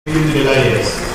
de l'AES.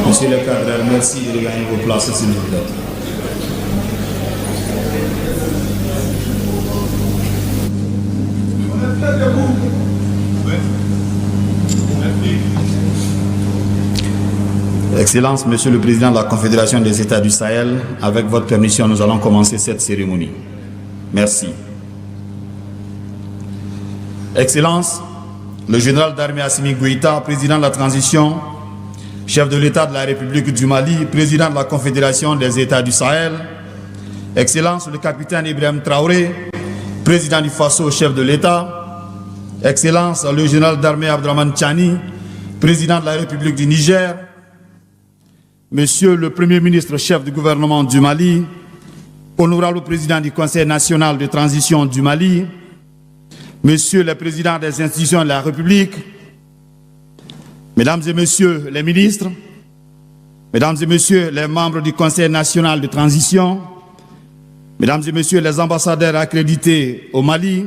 Monsieur le cadre, merci de regagner vos places, s'il vous plaît. Excellence, Monsieur le Président de la Confédération des États du Sahel, avec votre permission, nous allons commencer cette cérémonie. Merci. Excellence, le général d'armée Assimi Goïta, président de la transition, chef de l'État de la République du Mali, président de la Confédération des États du Sahel, Excellence, le capitaine Ibrahim Traoré, président du Faso, chef de l'État, Excellence, le général d'armée Abdraman Tchani, président de la République du Niger, Monsieur le Premier ministre, chef du gouvernement du Mali, honorable président du Conseil national de transition du Mali, Monsieur le Président des institutions de la République, Mesdames et Messieurs les ministres, Mesdames et Messieurs les membres du Conseil national de transition, Mesdames et Messieurs les ambassadeurs accrédités au Mali,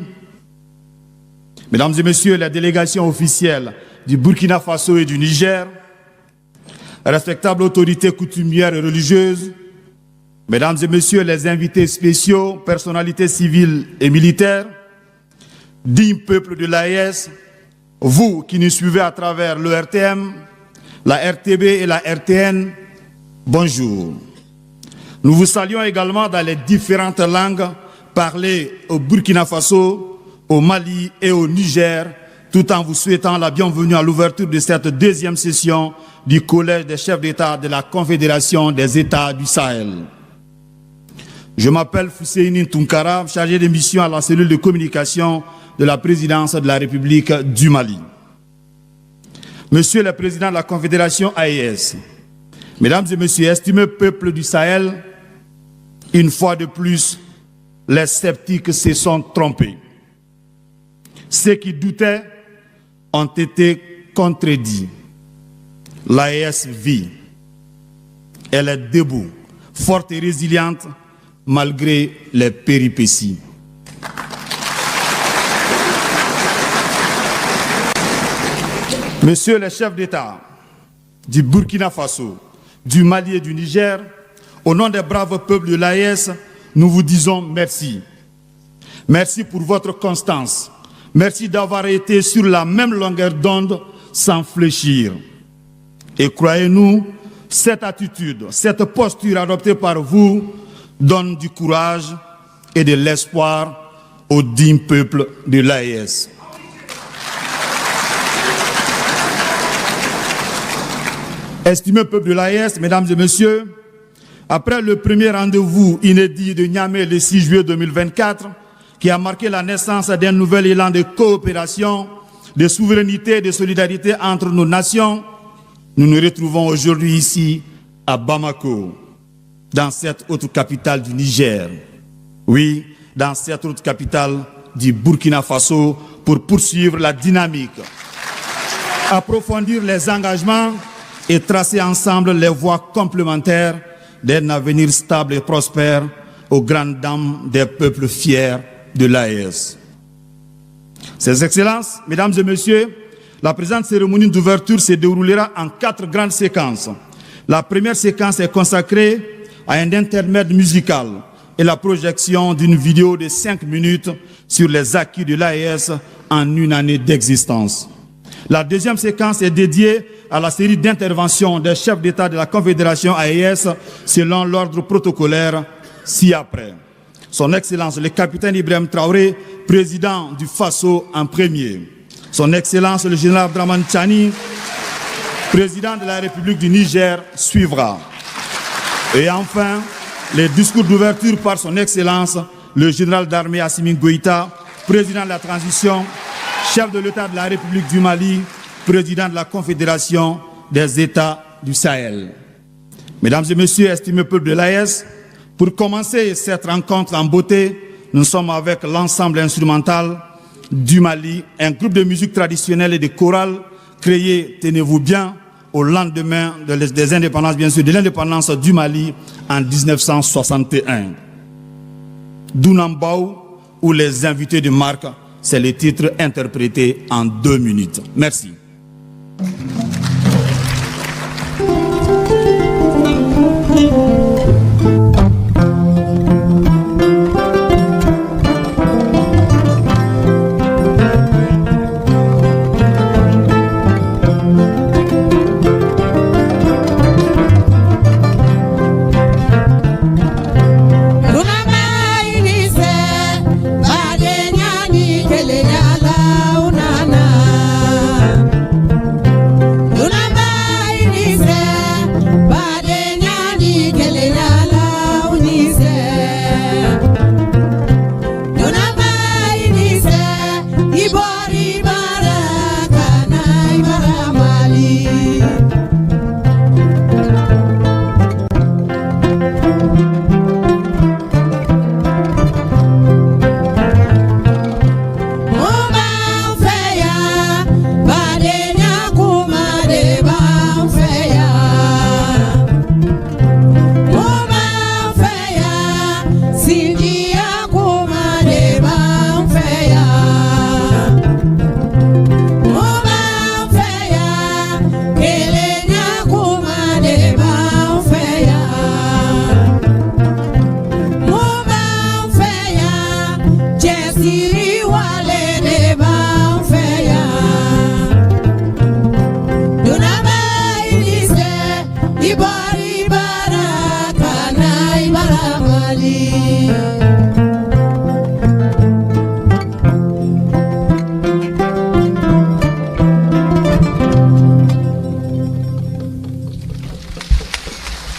Mesdames et Messieurs les délégations officielles du Burkina Faso et du Niger, respectables autorités coutumières et religieuses, Mesdames et Messieurs les invités spéciaux, personnalités civiles et militaires, dignes peuples de l'AES, vous qui nous suivez à travers le RTM, la RTB et la RTN, bonjour. Nous vous saluons également dans les différentes langues parlées au Burkina Faso, au Mali et au Niger, tout en vous souhaitant la bienvenue à l'ouverture de cette deuxième session du Collège des chefs d'État de la Confédération des États du Sahel. Je m'appelle Fousseini Tounkara, chargé de mission à la cellule de communication de la présidence de la République du Mali. Monsieur le Président de la Confédération AES, Mesdames et Messieurs, estimés peuple du Sahel, une fois de plus, les sceptiques se sont trompés. Ceux qui doutaient ont été contredits. L'AES vit. Elle est debout, forte et résiliente malgré les péripéties. Monsieur le chef d'État du Burkina Faso, du Mali et du Niger, au nom des braves peuples de l'AES, nous vous disons merci. Merci pour votre constance. Merci d'avoir été sur la même longueur d'onde sans fléchir. Et croyez-nous, cette attitude, cette posture adoptée par vous donne du courage et de l'espoir au digne peuple de l'AES. Estimé peuple de l'AES, mesdames et messieurs, après le premier rendez-vous inédit de Niamey le 6 juillet 2024, qui a marqué la naissance d'un nouvel élan de coopération, de souveraineté et de solidarité entre nos nations, nous nous retrouvons aujourd'hui ici à Bamako, dans cette autre capitale du Niger. Oui, dans cette autre capitale du Burkina Faso, pour poursuivre la dynamique, approfondir les engagements et tracer ensemble les voies complémentaires d'un avenir stable et prospère aux grandes dames des peuples fiers de l'AES. Ces Excellences, Mesdames et Messieurs, la présente cérémonie d'ouverture se déroulera en 4 grandes séquences. La première séquence est consacrée à un intermède musical et la projection d'une vidéo de 5 minutes sur les acquis de l'AES en une année d'existence. La deuxième séquence est dédiée à la série d'interventions des chefs d'État de la Confédération AES selon l'ordre protocolaire ci-après. Son Excellence le capitaine Ibrahim Traoré, président du Faso en premier. Son Excellence le général Abdraman Tchani, président de la République du Niger, suivra. Et enfin, les discours d'ouverture par son Excellence le général d'armée Assimi Goïta, président de la transition, chef de l'État de la République du Mali, président de la Confédération des États du Sahel. Mesdames et Messieurs, estimés peuple de l'AES, pour commencer cette rencontre en beauté, nous sommes avec l'ensemble instrumental du Mali, un groupe de musique traditionnelle et de chorale créé, tenez-vous bien, au lendemain des indépendances, bien sûr, de l'indépendance du Mali en 1961. Dunambao ou les invités de marque, c'est le titre interprété en 2 minutes. Merci.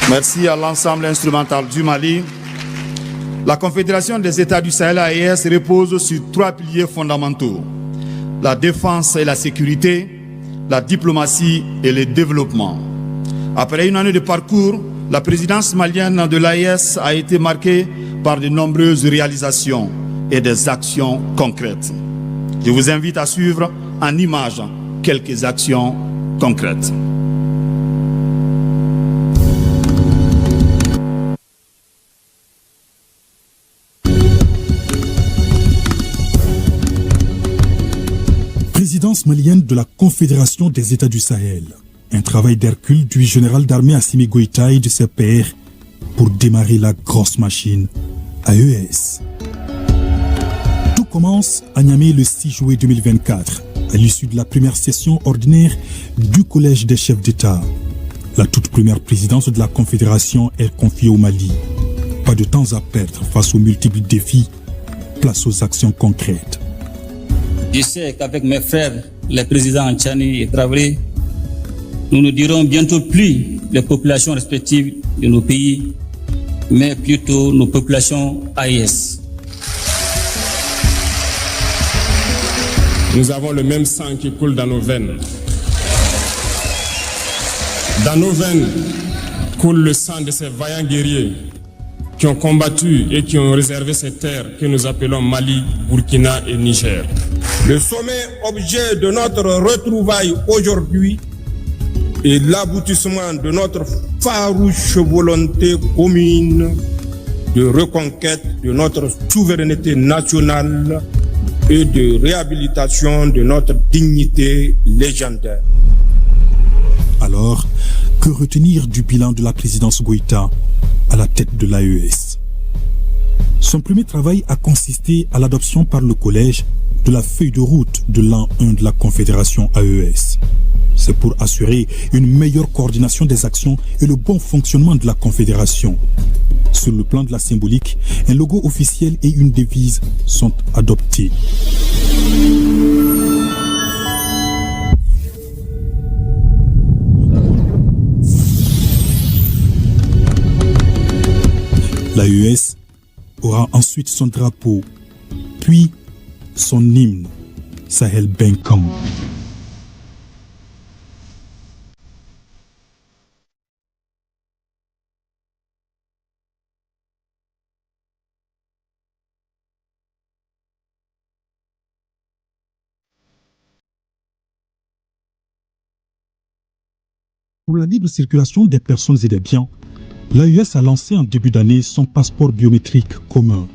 Merci à l'ensemble instrumental du Mali. La Confédération des États du Sahel AES repose sur 3 piliers fondamentaux: la défense et la sécurité, la diplomatie et le développement. Après une année de parcours, la présidence malienne de l'AES a été marquée par de nombreuses réalisations et des actions concrètes. Je vous invite à suivre en images quelques actions concrètes. Présidence malienne de la Confédération des États du Sahel. Un travail d'Hercule du général d'armée Assimi Goïta et de ses pairs pour démarrer la grosse machine AES. Tout commence à Niamey le 6 juillet 2024, à l'issue de la première session ordinaire du Collège des chefs d'État. La toute première présidence de la Confédération est confiée au Mali. Pas de temps à perdre face aux multiples défis, place aux actions concrètes. Je sais qu'avec mes frères, les présidents Tchani et Traoré, nous ne dirons bientôt plus les populations respectives de nos pays, mais plutôt nos populations AES. Nous avons le même sang qui coule dans nos veines. Dans nos veines coule le sang de ces vaillants guerriers qui ont combattu et qui ont réservé ces terres que nous appelons Mali, Burkina et Niger. Le sommet objet de notre retrouvaille aujourd'hui est l'aboutissement de notre farouche volonté commune de reconquête de notre souveraineté nationale et de réhabilitation de notre dignité légendaire. Alors, que retenir du bilan de la présidence Goïta à la tête de l'AES? Son premier travail a consisté à l'adoption par le collège de la feuille de route de l'an 1 de la Confédération AES. C'est pour assurer une meilleure coordination des actions et le bon fonctionnement de la Confédération. Sur le plan de la symbolique, un logo officiel et une devise sont adoptés. L'AES aura ensuite son drapeau, puis son hymne, Sahel Benkam. Pour la libre circulation des personnes et des biens, l'AES a lancé en début d'année son passeport biométrique commun.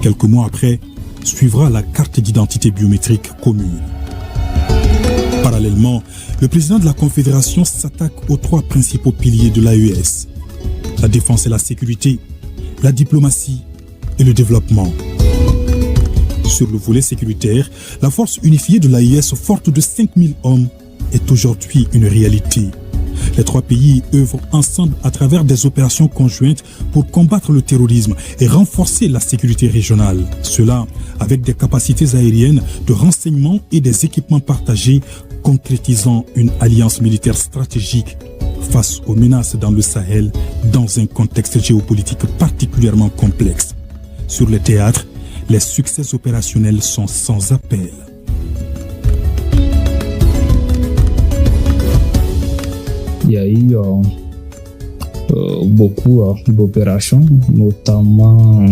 Quelques mois après, suivra la carte d'identité biométrique commune. Parallèlement, le président de la Confédération s'attaque aux trois principaux piliers de l'AES: la défense et la sécurité, la diplomatie et le développement. Sur le volet sécuritaire, la force unifiée de l'AES, forte de 5000 hommes, est aujourd'hui une réalité. Les trois pays œuvrent ensemble à travers des opérations conjointes pour combattre le terrorisme et renforcer la sécurité régionale. Cela avec des capacités aériennes de renseignement et des équipements partagés, concrétisant une alliance militaire stratégique face aux menaces dans le Sahel dans un contexte géopolitique particulièrement complexe. Sur le théâtre, les succès opérationnels sont sans appel. Il y a eu beaucoup d'opérations, notamment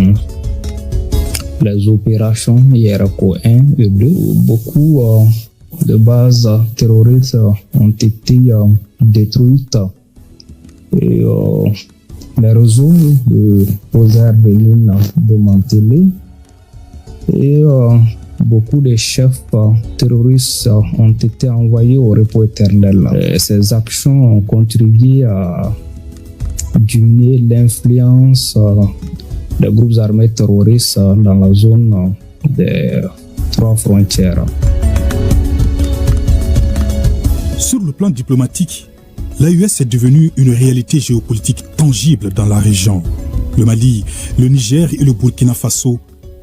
les opérations IRCO 1 et 2. Beaucoup de bases terroristes ont été détruites et les réseaux de poseurs de mines démantelés et beaucoup de chefs terroristes ont été envoyés au repos éternel. Ces actions ont contribué à diminuer l'influence des groupes armés terroristes dans la zone des trois frontières. Sur le plan diplomatique, l'AES est devenue une réalité géopolitique tangible dans la région. Le Mali, le Niger et le Burkina Faso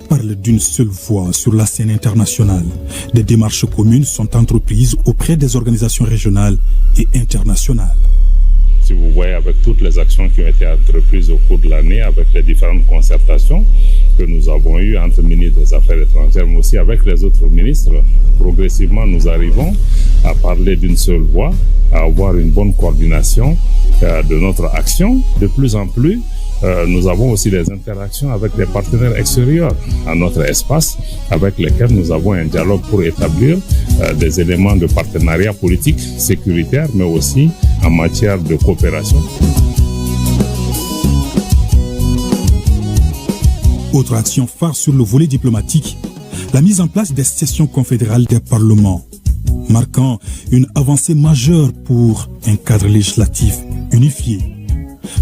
parlent d'une seule voix sur la scène internationale. Des démarches communes sont entreprises auprès des organisations régionales et internationales. si vous voyez, avec toutes les actions qui ont été entreprises au cours de l'année, avec les différentes concertations que nous avons eues entre ministres des Affaires étrangères, mais aussi avec les autres ministres, progressivement, nous arrivons à parler d'une seule voix, à avoir une bonne coordination de notre action. De plus en plus, nous avons aussi des interactions avec des partenaires extérieurs à notre espace, avec lesquels nous avons un dialogue pour établir des éléments de partenariat politique, sécuritaire, mais aussi en matière de coopération. Autre action phare sur le volet diplomatique, la mise en place des sessions confédérales des parlements, marquant une avancée majeure pour un cadre législatif unifié.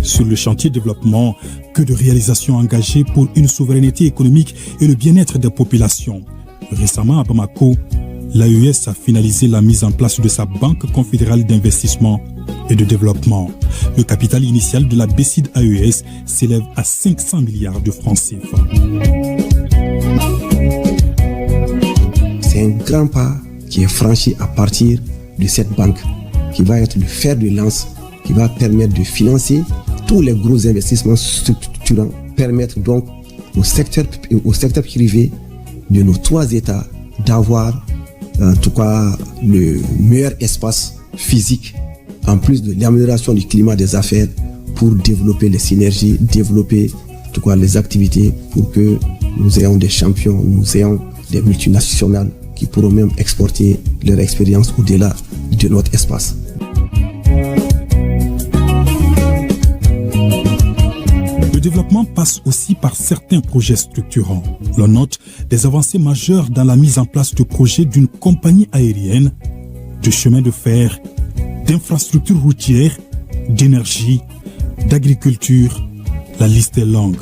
Sur le chantier développement, que de réalisations engagées pour une souveraineté économique et le bien-être des populations. Récemment à Bamako, l'AES a finalisé la mise en place de sa Banque confédérale d'investissement et de développement. Le capital initial de la BCID AES s'élève à 500 milliards de francs CFA. C'est un grand pas qui est franchi à partir de cette banque, qui va être le fer de lance, qui va permettre de financer tous les gros investissements structurants, permettre donc au secteur privé de nos 3 États d'avoir en tout cas le meilleur espace physique, en plus de l'amélioration du climat des affaires, pour développer les synergies, développer en tout cas les activités pour que nous ayons des champions, nous ayons des multinationales qui pourront même exporter leur expérience au-delà de notre espace. Le développement passe aussi par certains projets structurants. L'on note des avancées majeures dans la mise en place de projets d'une compagnie aérienne, de chemins de fer, d'infrastructures routières, d'énergie, d'agriculture. La liste est longue.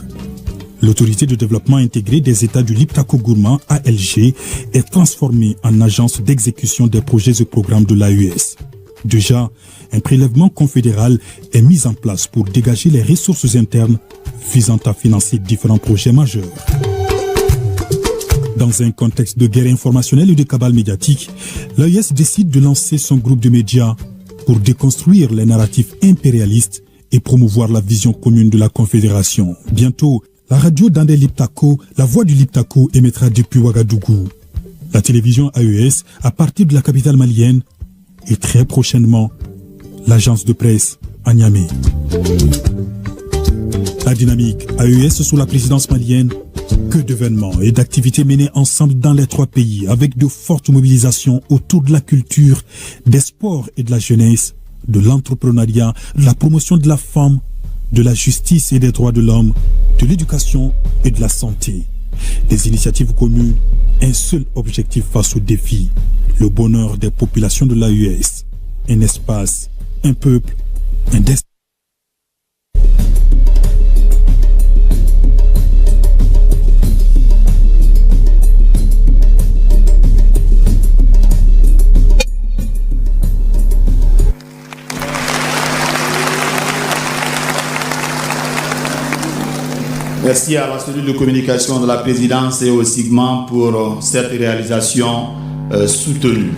L'autorité de développement intégré des États du Liptako-Gourma, ALG, est transformée en agence d'exécution des projets et programmes de l'AES. Déjà, un prélèvement confédéral est mis en place pour dégager les ressources internes visant à financer différents projets majeurs. Dans un contexte de guerre informationnelle et de cabale médiatique, l'AES décide de lancer son groupe de médias pour déconstruire les narratifs impérialistes et promouvoir la vision commune de la Confédération. Bientôt, la radio Dandé Liptako, la voix du Liptako, émettra depuis Ouagadougou. La télévision AES, à partir de la capitale malienne, et très prochainement, l'agence de presse à Niamey. La dynamique AES sous la présidence malienne, que d'événements et d'activités menées ensemble dans les 3 pays, avec de fortes mobilisations autour de la culture, des sports et de la jeunesse, de l'entrepreneuriat, de la promotion de la femme, de la justice et des droits de l'homme, de l'éducation et de la santé. Des initiatives communes, un seul objectif face aux défis, le bonheur des populations de l'AES. Un espace, un peuple, un destin. Merci à la cellule de communication de la présidence et au SIGMAN pour cette réalisation soutenue.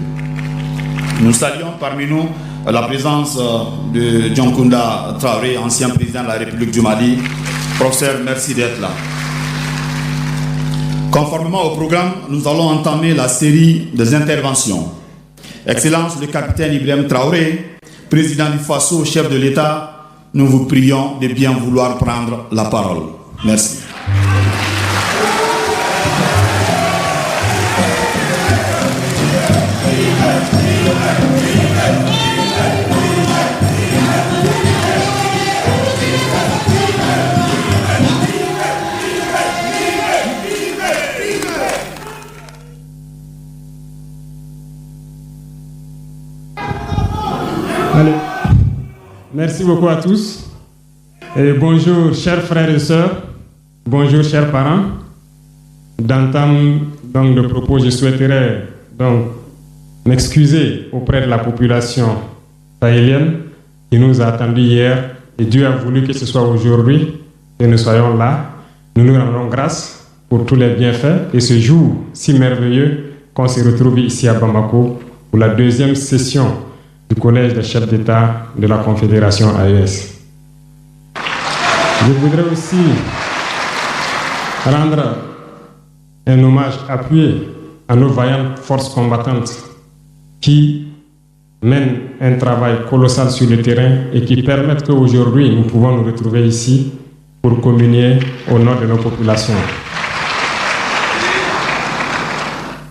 Nous saluons parmi nous la présence de Dionkunda Traoré, ancien président de la République du Mali. Professeur, merci d'être là. Conformément au programme, nous allons entamer la série des interventions. Excellence le capitaine Ibrahim Traoré, président du Faso, chef de l'État, nous vous prions de bien vouloir prendre la parole. Merci. Allez. Merci beaucoup à tous. Et bonjour, chers frères et sœurs. Bonjour, chers parents. D'entame donc de propos, je souhaiterais donc m'excuser auprès de la population sahélienne qui nous a attendus hier. Et Dieu a voulu que ce soit aujourd'hui que nous soyons là. Nous nous rendons grâce pour tous les bienfaits et ce jour si merveilleux qu'on se retrouve ici à Bamako pour la 2e session du Collège des chefs d'État de la Confédération AES. Je voudrais aussi rendre un hommage appuyé à nos vaillantes forces combattantes qui mènent un travail colossal sur le terrain et qui permettent qu'aujourd'hui nous pouvons nous retrouver ici pour communier au nom de nos populations.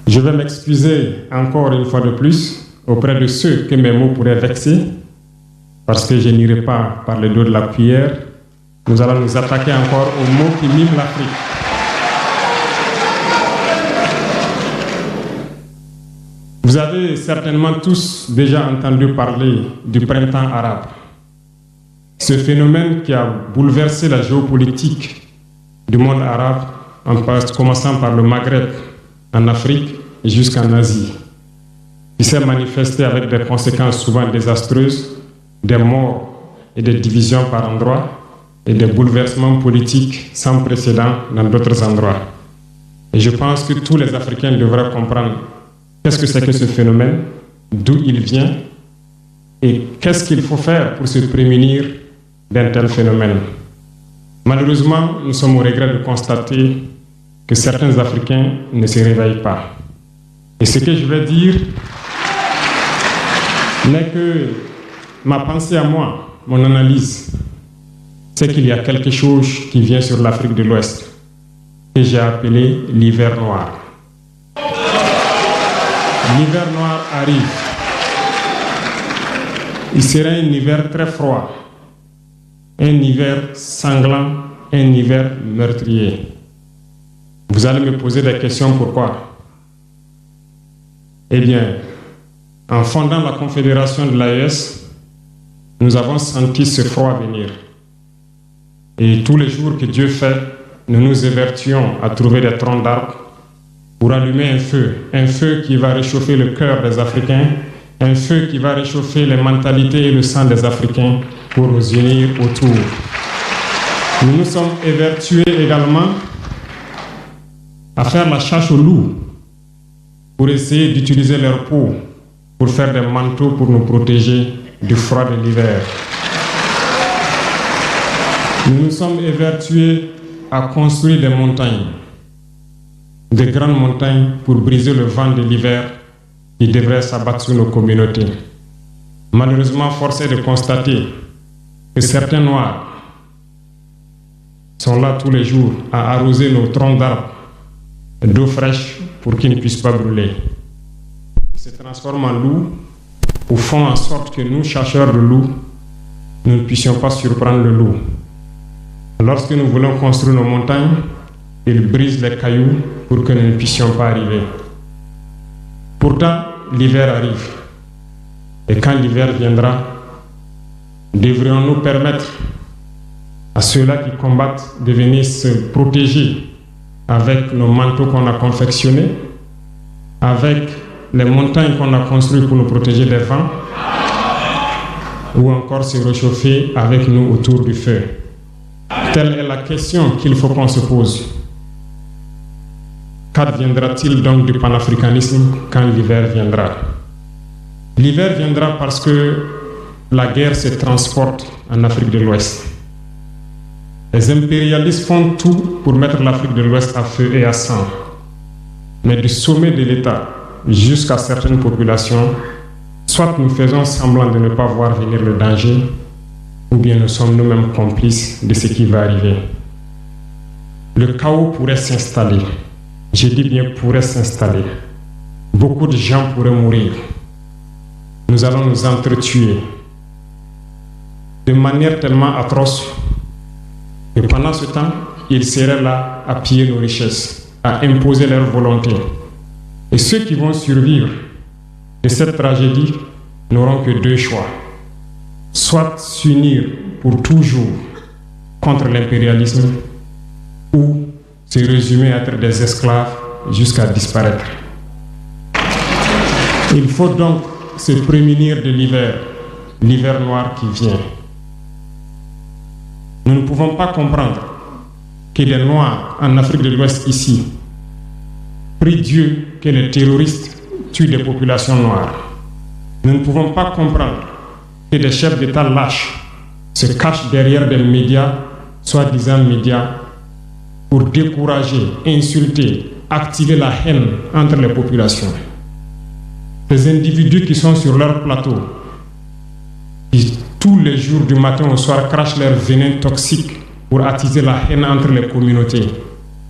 Je vais m'excuser encore une fois de plus auprès de ceux que mes mots pourraient vexer, parce que je n'irai pas par le dos de la cuillère. Nous allons nous attaquer encore aux mots qui miment l'Afrique. Vous avez certainement tous déjà entendu parler du printemps arabe. Ce phénomène qui a bouleversé la géopolitique du monde arabe, en commençant par le Maghreb, en Afrique et jusqu'en Asie, qui s'est manifesté avec des conséquences souvent désastreuses, des morts et des divisions par endroits, et des bouleversements politiques sans précédent dans d'autres endroits. Et je pense que tous les Africains devraient comprendre qu'est-ce que c'est que ce phénomène, d'où il vient, et qu'est-ce qu'il faut faire pour se prémunir d'un tel phénomène. Malheureusement, nous sommes au regret de constater que certains Africains ne se réveillent pas. Et ce que je vais dire n'est que ma pensée à moi, mon analyse, c'est qu'il y a quelque chose qui vient sur l'Afrique de l'Ouest, que j'ai appelé l'hiver noir. L'hiver noir arrive. Il sera un hiver très froid, un hiver sanglant, un hiver meurtrier. Vous allez me poser des questions, pourquoi? Eh bien, en fondant la Confédération de l'AES, nous avons senti ce froid venir. Et tous les jours que Dieu fait, nous nous évertuons à trouver des troncs d'arbres pour allumer un feu qui va réchauffer le cœur des Africains, un feu qui va réchauffer les mentalités et le sang des Africains pour nous unir autour. Nous nous sommes évertués également à faire la chasse aux loups pour essayer d'utiliser leur peau pour faire des manteaux pour nous protéger du froid de l'hiver. Nous nous sommes évertués à construire des montagnes, de grandes montagnes pour briser le vent de l'hiver qui devrait s'abattre sur nos communautés. Malheureusement, force est de constater que certains Noirs sont là tous les jours à arroser nos troncs d'arbres d'eau fraîche pour qu'ils ne puissent pas brûler. Ils se transforment en loups ou font en sorte que nous, chasseurs de loups, nous ne puissions pas surprendre le loup. Lorsque nous voulons construire nos montagnes, ils brisent les cailloux pour que nous ne puissions pas arriver. Pourtant, l'hiver arrive. Et quand l'hiver viendra, devrions-nous permettre à ceux-là qui combattent de venir se protéger avec nos manteaux qu'on a confectionnés, avec les montagnes qu'on a construites pour nous protéger des vents, ou encore se réchauffer avec nous autour du feu. Telle est la question qu'il faut qu'on se pose. Qu'adviendra-t-il donc du panafricanisme quand l'hiver viendra? L'hiver viendra parce que la guerre se transporte en Afrique de l'Ouest. Les impérialistes font tout pour mettre l'Afrique de l'Ouest à feu et à sang. Mais du sommet de l'État jusqu'à certaines populations, soit nous faisons semblant de ne pas voir venir le danger, ou bien nous sommes nous-mêmes complices de ce qui va arriver. Le chaos pourrait s'installer. Je dis bien pourrait s'installer. Beaucoup de gens pourraient mourir. Nous allons nous entretuer de manière tellement atroce que pendant ce temps, ils seraient là à piller nos richesses, à imposer leur volonté. Et ceux qui vont survivre de cette tragédie n'auront que deux choix. Soit s'unir pour toujours contre l'impérialisme ou se résumer à être des esclaves jusqu'à disparaître. Il faut donc se prémunir de l'hiver noir qui vient. Nous ne pouvons pas comprendre que les Noirs en Afrique de l'Ouest ici prient Dieu que les terroristes tuent des populations noires. Nous ne pouvons pas comprendre que des chefs d'État lâches se cachent derrière des médias, soi-disant médias, pour décourager, insulter, activer la haine entre les populations. Ces individus qui sont sur leur plateau, qui tous les jours du matin au soir crachent leur venin toxique pour attiser la haine entre les communautés,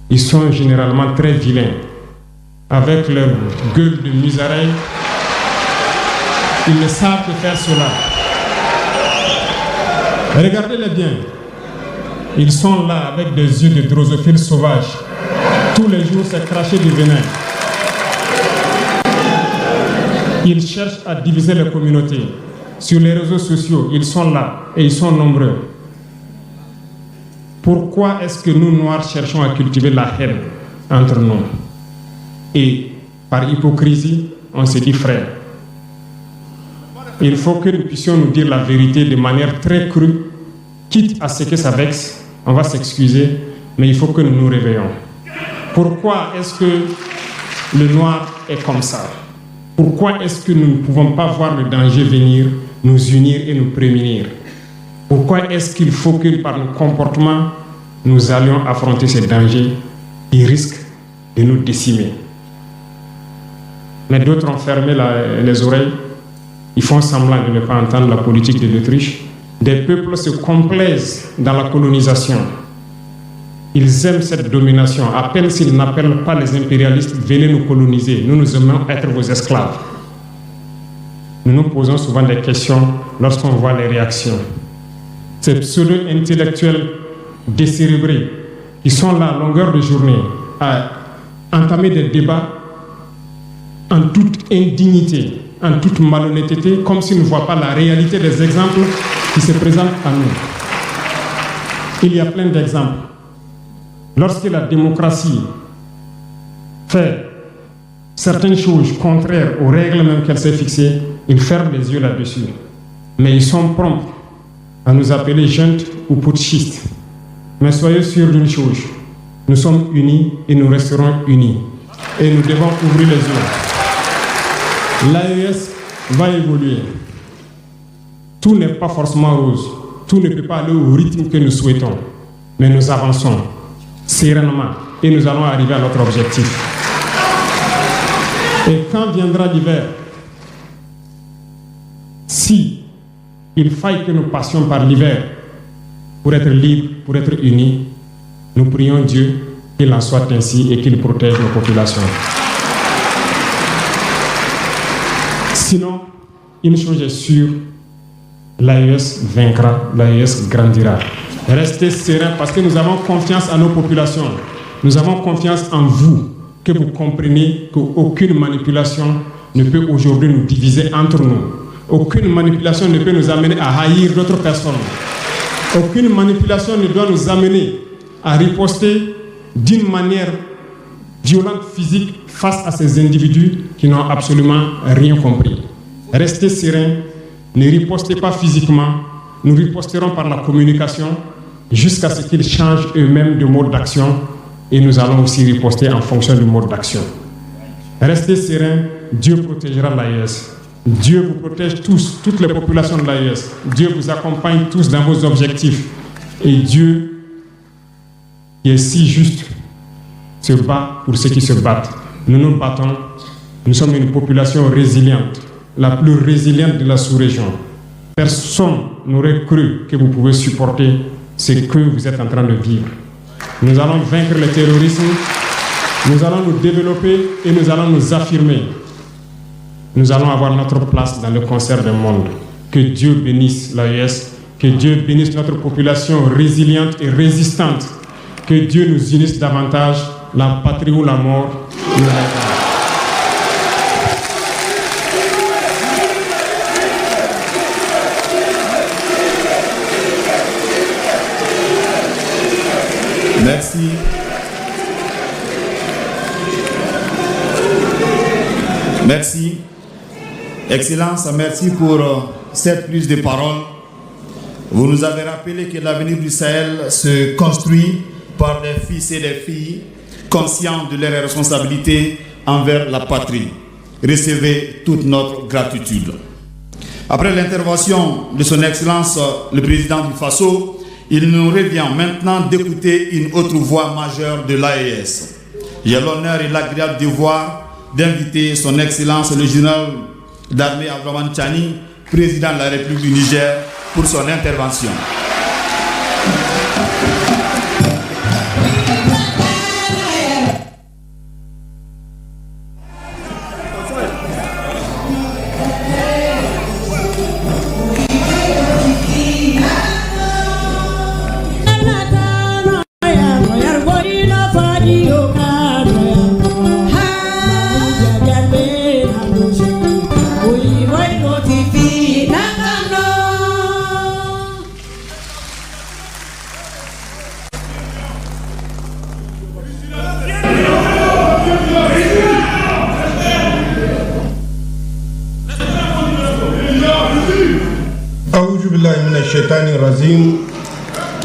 ils sont généralement très vilains. Avec leur gueule de musaraigne, ils ne savent que faire cela. Regardez-les bien. Ils sont là avec des yeux de drosophiles sauvages. Tous les jours, c'est cracher du venin. Ils cherchent à diviser les communautés. Sur les réseaux sociaux, ils sont là et ils sont nombreux. Pourquoi est-ce que nous, Noirs, cherchons à cultiver la haine entre nous? Et par hypocrisie, on se dit frère. Il faut que nous puissions nous dire la vérité de manière très crue, quitte à ce que ça vexe, on va s'excuser, mais il faut que nous nous réveillons. Pourquoi est-ce que le noir est comme ça? Pourquoi est-ce que nous ne pouvons pas voir le danger venir, nous unir et nous prémunir? Pourquoi est-ce qu'il faut que par nos comportements, nous allions affronter ces dangers qui risquent de nous décimer? Mais d'autres ont fermé les oreilles. Ils font semblant de ne pas entendre la politique de l'Autriche. Des peuples se complaisent dans la colonisation. Ils aiment cette domination. À peine s'ils n'appellent pas les impérialistes, venez nous coloniser. Nous aimons être vos esclaves. Nous nous posons souvent des questions lorsqu'on voit les réactions. Ces pseudo-intellectuels décérébrés qui sont là à longueur de journée à entamer des débats en toute indignité, en toute malhonnêteté, comme s'ils ne voient pas la réalité des exemples qui se présentent à nous. Il y a plein d'exemples. Lorsque la démocratie fait certaines choses contraires aux règles même qu'elle s'est fixées, ils ferment les yeux là-dessus. Mais ils sont prompts à nous appeler juntes ou putschistes. Mais soyez sûrs d'une chose, nous sommes unis et nous resterons unis. Et nous devons ouvrir les yeux. L'AES va évoluer. Tout n'est pas forcément rose. Tout ne peut pas aller au rythme que nous souhaitons. Mais nous avançons sereinement et nous allons arriver à notre objectif. Et quand viendra l'hiver, si il faille que nous passions par l'hiver pour être libres, pour être unis, nous prions Dieu qu'il en soit ainsi et qu'il protège nos populations. Sinon, une chose est sûre, l'AES vaincra, l'AES grandira. Restez sereins parce que nous avons confiance en nos populations. Nous avons confiance en vous, que vous comprenez qu'aucune manipulation ne peut aujourd'hui nous diviser entre nous. Aucune manipulation ne peut nous amener à haïr d'autres personnes. Aucune manipulation ne doit nous amener à riposter d'une manière violente, physique, face à ces individus qui n'ont absolument rien compris. Restez sereins, ne ripostez pas physiquement, nous riposterons par la communication jusqu'à ce qu'ils changent eux-mêmes de mode d'action et nous allons aussi riposter en fonction du mode d'action. Restez sereins, Dieu protégera l'AES. Dieu vous protège tous, toutes les populations de l'AES. Dieu vous accompagne tous dans vos objectifs. Et Dieu, qui est si juste, se bat pour ceux qui se battent. Nous nous battons. Nous sommes une population résiliente, la plus résiliente de la sous-région. Personne n'aurait cru que vous pouvez supporter ce que vous êtes en train de vivre. Nous allons vaincre le terrorisme, nous allons nous développer et nous allons nous affirmer. Nous allons avoir notre place dans le concert du monde. Que Dieu bénisse l'AES, que Dieu bénisse notre population résiliente et résistante. Que Dieu nous unisse davantage, la patrie ou la mort. Merci. Merci. Excellence, merci pour cette prise de parole. Vous nous avez rappelé que l'avenir du Sahel se construit par des fils et des filles conscients de leurs responsabilités envers la patrie. Recevez toute notre gratitude. Après l'intervention de son Excellence le Président du Faso, il nous revient maintenant d'écouter une autre voix majeure de l'AES. J'ai l'honneur et l'agréable devoir d'inviter son Excellence le général d'armée Abdourahmane Tchani, Président de la République du Niger, pour son intervention.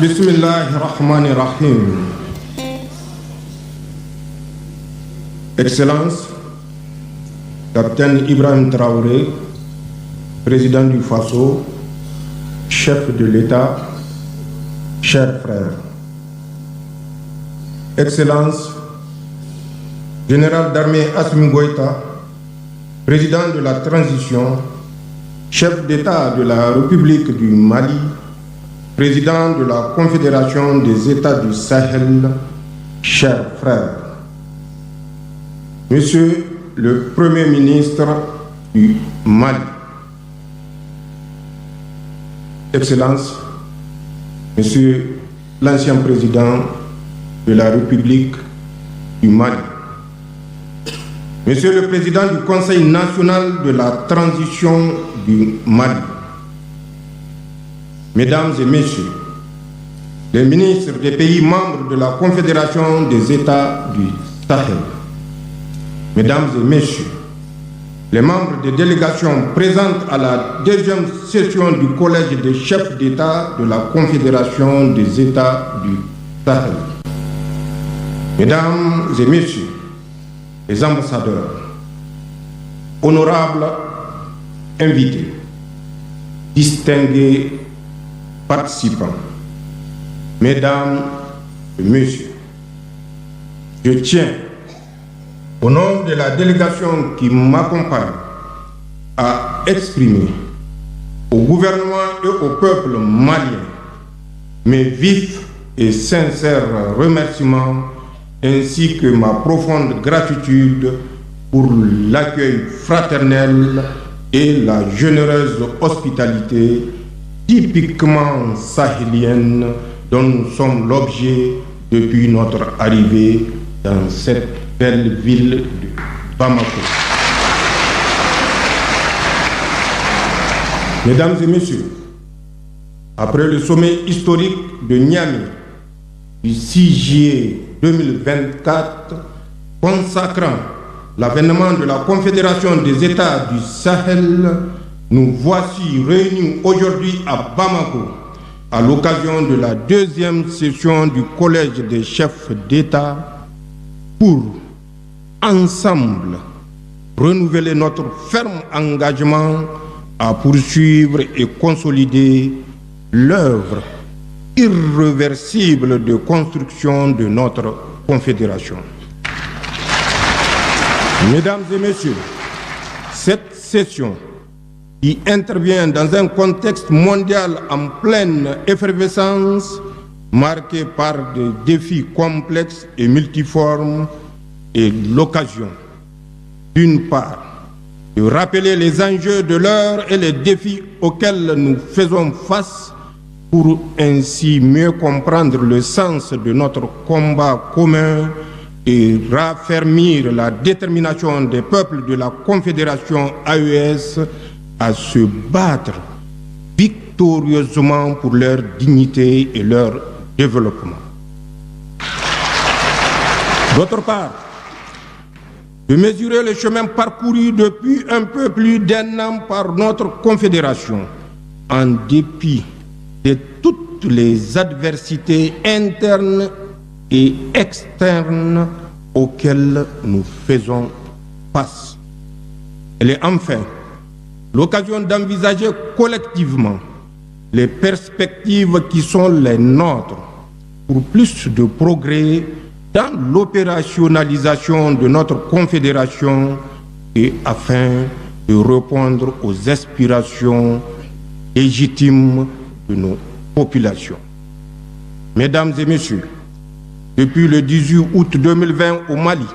Bismillahirrahmanirrahim. Excellence, Capitaine Ibrahim Traoré, Président du Faso, chef de l'État, chers frères. Excellence, Général d'armée Assimi Goïta, Président de la Transition, chef d'État de la République du Mali, Président de la Confédération des États du Sahel, chers frères. Monsieur le Premier ministre du Mali, Excellence, Monsieur l'ancien Président de la République du Mali, Monsieur le Président du Conseil national de la transition du Mali, Mesdames et Messieurs, les ministres des pays membres de la Confédération des États du Sahel, Mesdames et Messieurs, les membres des délégations présentes à la deuxième session du Collège des chefs d'État de la Confédération des États du Sahel, Mesdames et Messieurs, les ambassadeurs, honorables invités, distingués participants, Mesdames et Messieurs, je tiens, au nom de la délégation qui m'accompagne, à exprimer au gouvernement et au peuple malien mes vifs et sincères remerciements ainsi que ma profonde gratitude pour l'accueil fraternel et la généreuse hospitalité typiquement sahélienne dont nous sommes l'objet depuis notre arrivée dans cette belle ville de Bamako. Mesdames et Messieurs, après le sommet historique de Niamey du 6 juillet 2024 consacrant l'avènement de la Confédération des États du Sahel, nous voici réunis aujourd'hui à Bamako à l'occasion de la deuxième session du Collège des chefs d'État pour, ensemble, renouveler notre ferme engagement à poursuivre et consolider l'œuvre irréversible de construction de notre Confédération. Mesdames et Messieurs, cette session qui intervient dans un contexte mondial en pleine effervescence, marqué par des défis complexes et multiformes, est l'occasion, d'une part, de rappeler les enjeux de l'heure et les défis auxquels nous faisons face pour ainsi mieux comprendre le sens de notre combat commun et raffermir la détermination des peuples de la Confédération AES à se battre victorieusement pour leur dignité et leur développement. D'autre part, de mesurer le chemin parcouru depuis un peu plus d'un an par notre Confédération, en dépit de toutes les adversités internes et externes auxquelles nous faisons face. Elle est enfin l'occasion d'envisager collectivement les perspectives qui sont les nôtres pour plus de progrès dans l'opérationnalisation de notre confédération et afin de répondre aux aspirations légitimes de nos populations. Mesdames et messieurs, depuis le 18 août 2020 au Mali,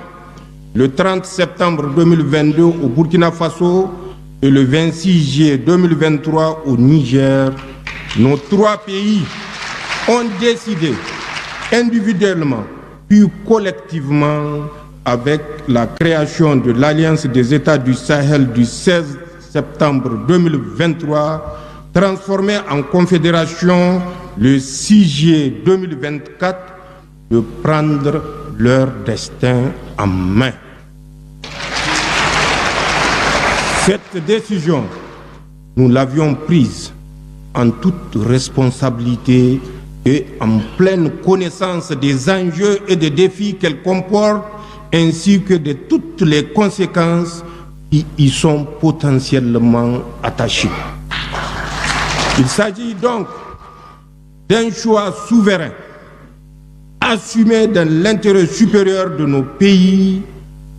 le 30 septembre 2022 au Burkina Faso et le 26 juillet 2023 au Niger, nos trois pays ont décidé individuellement puis collectivement, avec la création de l'Alliance des États du Sahel du 16 septembre 2023, transformée en confédération le 6 juillet 2024, de prendre leur destin en main. Cette décision, nous l'avions prise en toute responsabilité et en pleine connaissance des enjeux et des défis qu'elle comporte, ainsi que de toutes les conséquences qui y sont potentiellement attachées. Il s'agit donc d'un choix souverain, assumé dans l'intérêt supérieur de nos pays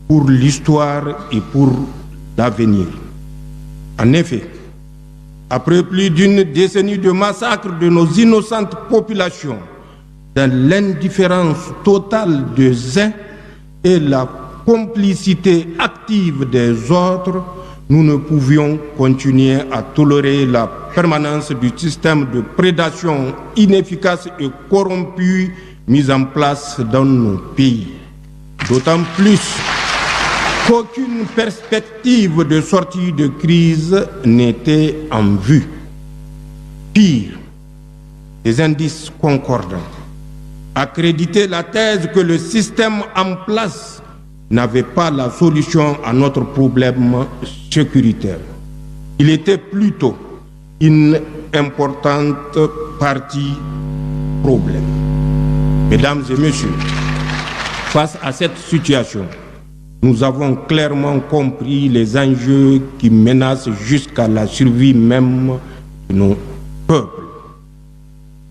pour l'histoire et pour l'avenir. En effet, après plus d'une décennie de massacres de nos innocentes populations, dans l'indifférence totale des uns et la complicité active des autres, nous ne pouvions continuer à tolérer la permanence du système de prédation inefficace et corrompu mis en place dans nos pays. D'autant plus qu'aucune perspective de sortie de crise n'était en vue. Pire, des indices concordants accréditaient la thèse que le système en place n'avait pas la solution à notre problème sécuritaire. Il était plutôt une importante partie problème. Mesdames et messieurs, face à cette situation, nous avons clairement compris les enjeux qui menacent jusqu'à la survie même de nos peuples.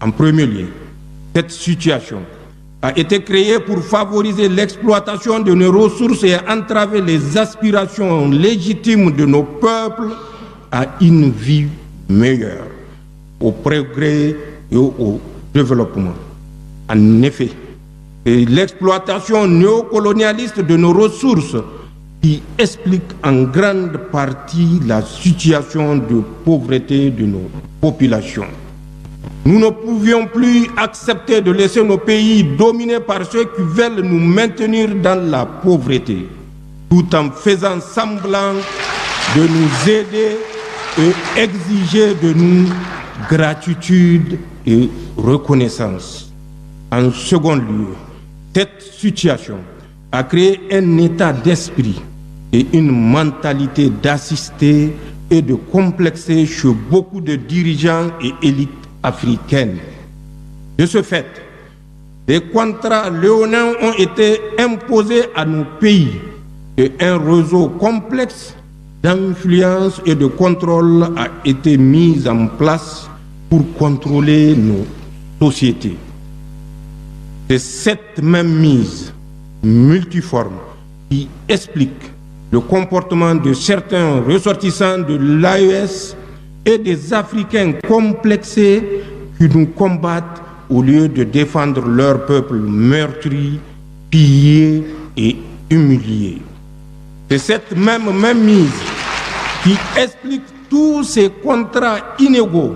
En premier lieu, cette situation a été créée pour favoriser l'exploitation de nos ressources et entraver les aspirations légitimes de nos peuples à une vie meilleure, au progrès et au développement. En effet, c'est l'exploitation néocolonialiste de nos ressources qui explique en grande partie la situation de pauvreté de nos populations. Nous ne pouvions plus accepter de laisser nos pays dominés par ceux qui veulent nous maintenir dans la pauvreté, tout en faisant semblant de nous aider et exiger de nous gratitude et reconnaissance. En second lieu, cette situation a créé un état d'esprit et une mentalité d'assister et de complexer chez beaucoup de dirigeants et élites africaines. De ce fait, des contrats léonins ont été imposés à nos pays et un réseau complexe d'influence et de contrôle a été mis en place pour contrôler nos sociétés. C'est cette même mise multiforme qui explique le comportement de certains ressortissants de l'AES et des Africains complexés qui nous combattent au lieu de défendre leur peuple meurtri, pillé et humilié. C'est cette même mise qui explique tous ces contrats inégaux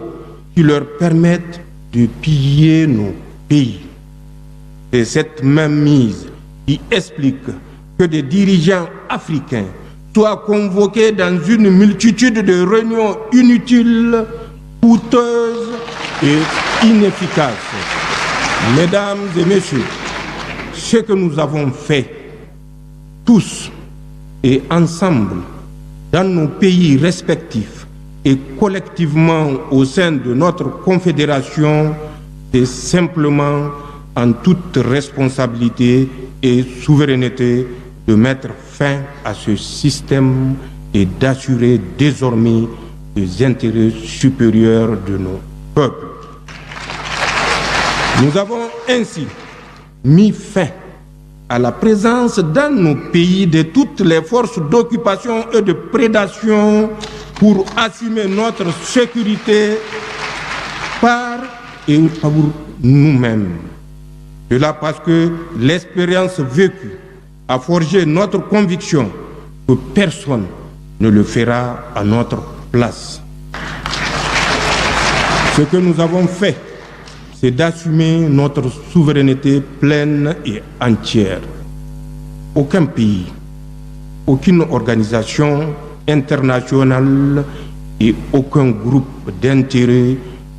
qui leur permettent de piller nos pays. C'est cette même mise qui explique que des dirigeants africains soient convoqués dans une multitude de réunions inutiles, coûteuses et inefficaces. Mesdames et messieurs, ce que nous avons fait, tous et ensemble, dans nos pays respectifs et collectivement au sein de notre confédération, c'est simplement en toute responsabilité et souveraineté de mettre fin à ce système et d'assurer désormais les intérêts supérieurs de nos peuples. Nous avons ainsi mis fin à la présence dans nos pays de toutes les forces d'occupation et de prédation pour assumer notre sécurité par et pour nous-mêmes. Cela parce que l'expérience vécue a forgé notre conviction que personne ne le fera à notre place. Ce que nous avons fait, c'est d'assumer notre souveraineté pleine et entière. Aucun pays, aucune organisation internationale et aucun groupe d'intérêt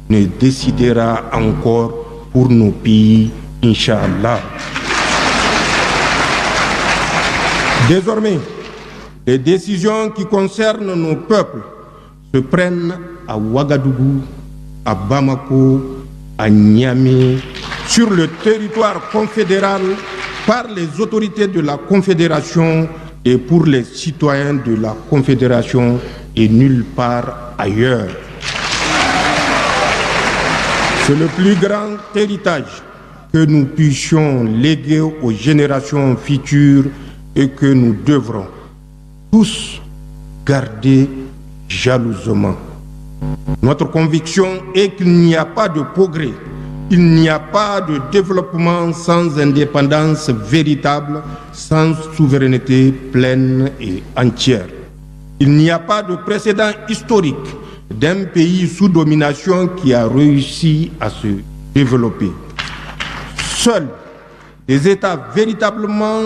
ne décidera encore pour nos pays, Inch'Allah. Désormais, les décisions qui concernent nos peuples se prennent à Ouagadougou, à Bamako, à Niamey, sur le territoire confédéral, par les autorités de la Confédération et pour les citoyens de la Confédération et nulle part ailleurs. C'est le plus grand héritage que nous puissions léguer aux générations futures et que nous devrons tous garder jalousement. Notre conviction est qu'il n'y a pas de progrès, il n'y a pas de développement sans indépendance véritable, sans souveraineté pleine et entière. Il n'y a pas de précédent historique d'un pays sous domination qui a réussi à se développer. Seuls des États véritablement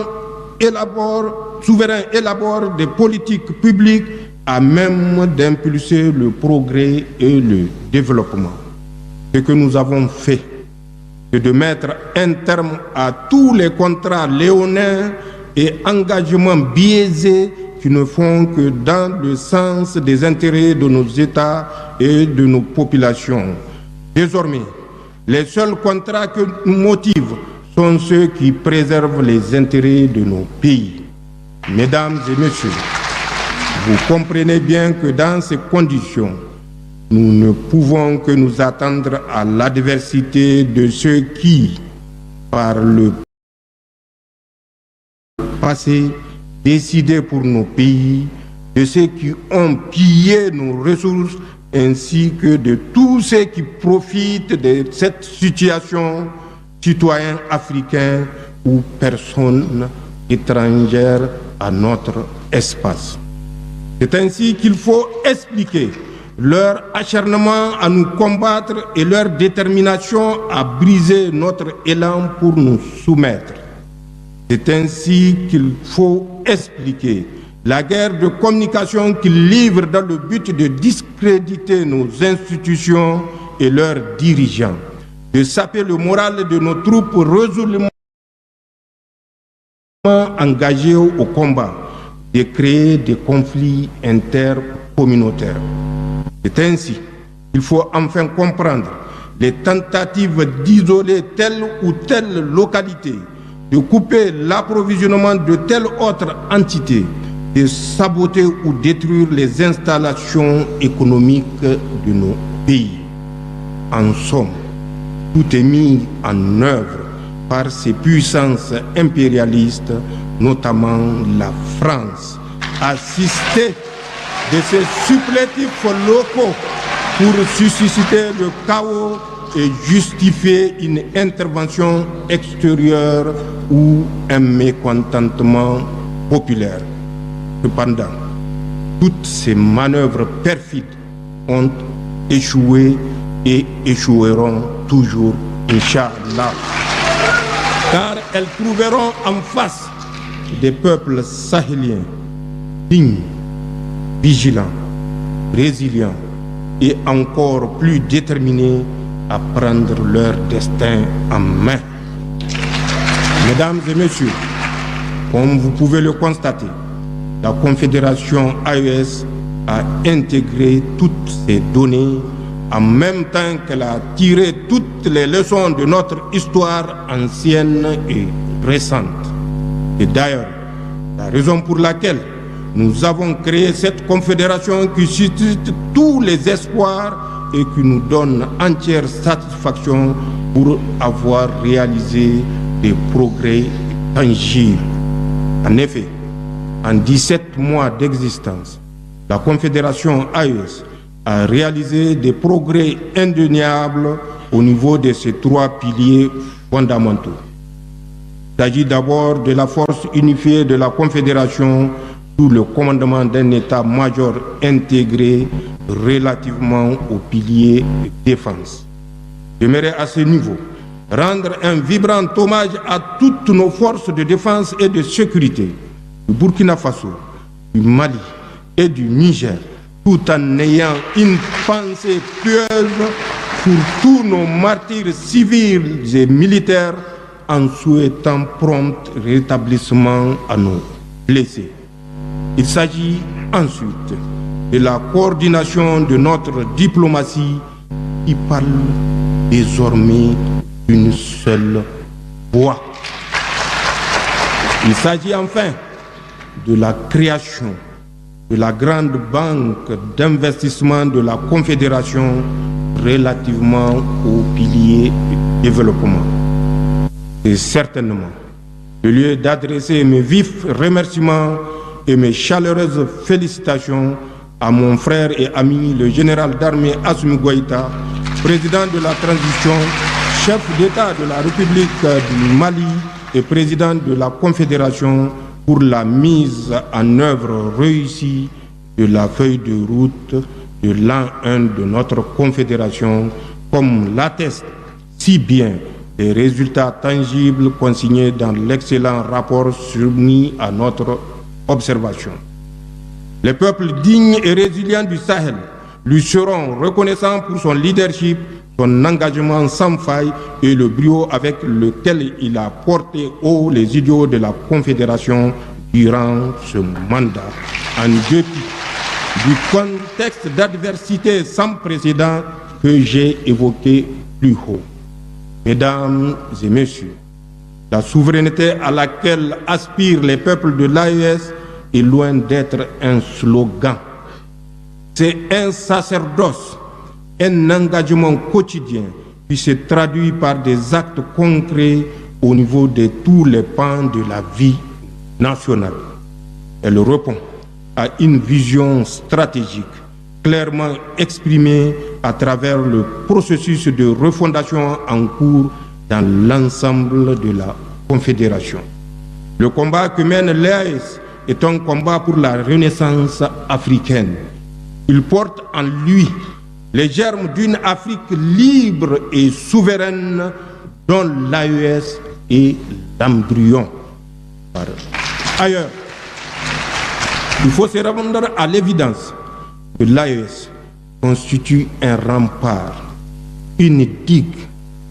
souverains élaborent des politiques publiques à même d'impulser le progrès et le développement. Ce que nous avons fait, c'est de mettre un terme à tous les contrats léonins et engagements biaisés qui ne font que dans le sens des intérêts de nos États et de nos populations. Désormais, les seuls contrats que nous motivent sont ceux qui préservent les intérêts de nos pays. Mesdames et messieurs, vous comprenez bien que dans ces conditions, nous ne pouvons que nous attendre à l'adversité de ceux qui, par le passé, décidaient pour nos pays, de ceux qui ont pillé nos ressources, ainsi que de tous ceux qui profitent de cette situation, citoyens africains ou personnes étrangères à notre espace. C'est ainsi qu'il faut expliquer leur acharnement à nous combattre et leur détermination à briser notre élan pour nous soumettre. C'est ainsi qu'il faut expliquer la guerre de communication qu'ils livrent dans le but de discréditer nos institutions et leurs dirigeants, de saper le moral de nos troupes résolument engagées au combat, de créer des conflits intercommunautaires. C'est ainsi qu'il faut enfin comprendre les tentatives d'isoler telle ou telle localité, de couper l'approvisionnement de telle autre entité, de saboter ou détruire les installations économiques de nos pays. En somme, tout est mis en œuvre par ces puissances impérialistes, notamment la France, assistée de ces supplétifs locaux pour susciter le chaos et justifier une intervention extérieure ou un mécontentement populaire. Cependant, toutes ces manœuvres perfides ont échoué et échoueront toujours, Inch'Allah. Car elles trouveront en face des peuples sahéliens dignes, vigilants, résilients et encore plus déterminés à prendre leur destin en main. Mesdames et messieurs, comme vous pouvez le constater, la Confédération AES a intégré toutes ces données en même temps qu'elle a tiré toutes les leçons de notre histoire ancienne et récente. Et d'ailleurs, la raison pour laquelle nous avons créé cette confédération qui suscite tous les espoirs et qui nous donne entière satisfaction pour avoir réalisé des progrès tangibles. En effet, en 17 mois d'existence, la Confédération AES a réalisé des progrès indéniables au niveau de ces 3 piliers fondamentaux. Il s'agit d'abord de la force unifiée de la Confédération sous le commandement d'un état-major intégré relativement au pilier de défense. J'aimerais à ce niveau rendre un vibrant hommage à toutes nos forces de défense et de sécurité du Burkina Faso, du Mali et du Niger, tout en ayant une pensée pieuse pour tous nos martyrs civils et militaires, en souhaitant prompt rétablissement à nos blessés. Il s'agit ensuite de la coordination de notre diplomatie qui parle désormais d'une seule voix. Il s'agit enfin de la création de la grande banque d'investissement de la Confédération relativement au pilier du développement. C'est certainement le lieu d'adresser mes vifs remerciements et mes chaleureuses félicitations à mon frère et ami le général d'armée Assimi Goïta, président de la transition, chef d'État de la République du Mali et président de la Confédération, pour la mise en œuvre réussie de la feuille de route de l'an 1 de notre Confédération, comme l'attestent si bien les résultats tangibles consignés dans l'excellent rapport soumis à notre observation. Les peuples dignes et résilients du Sahel lui seront reconnaissants pour son leadership, son engagement sans faille et le brio avec lequel il a porté haut les idéaux de la Confédération durant ce mandat, en dépit du contexte d'adversité sans précédent que j'ai évoqué plus haut. Mesdames et messieurs, la souveraineté à laquelle aspirent les peuples de l'AES est loin d'être un slogan. C'est un sacerdoce, un engagement quotidien qui se traduit par des actes concrets au niveau de tous les pans de la vie nationale. Elle répond à une vision stratégique clairement exprimée à travers le processus de refondation en cours dans l'ensemble de la Confédération. Le combat que mène l'AES est un combat pour la renaissance africaine. Il porte en lui les germes d'une Afrique libre et souveraine dont l'AES est l'embryon. Par ailleurs, il faut se rendre à l'évidence que l'AES constitue un rempart, une digue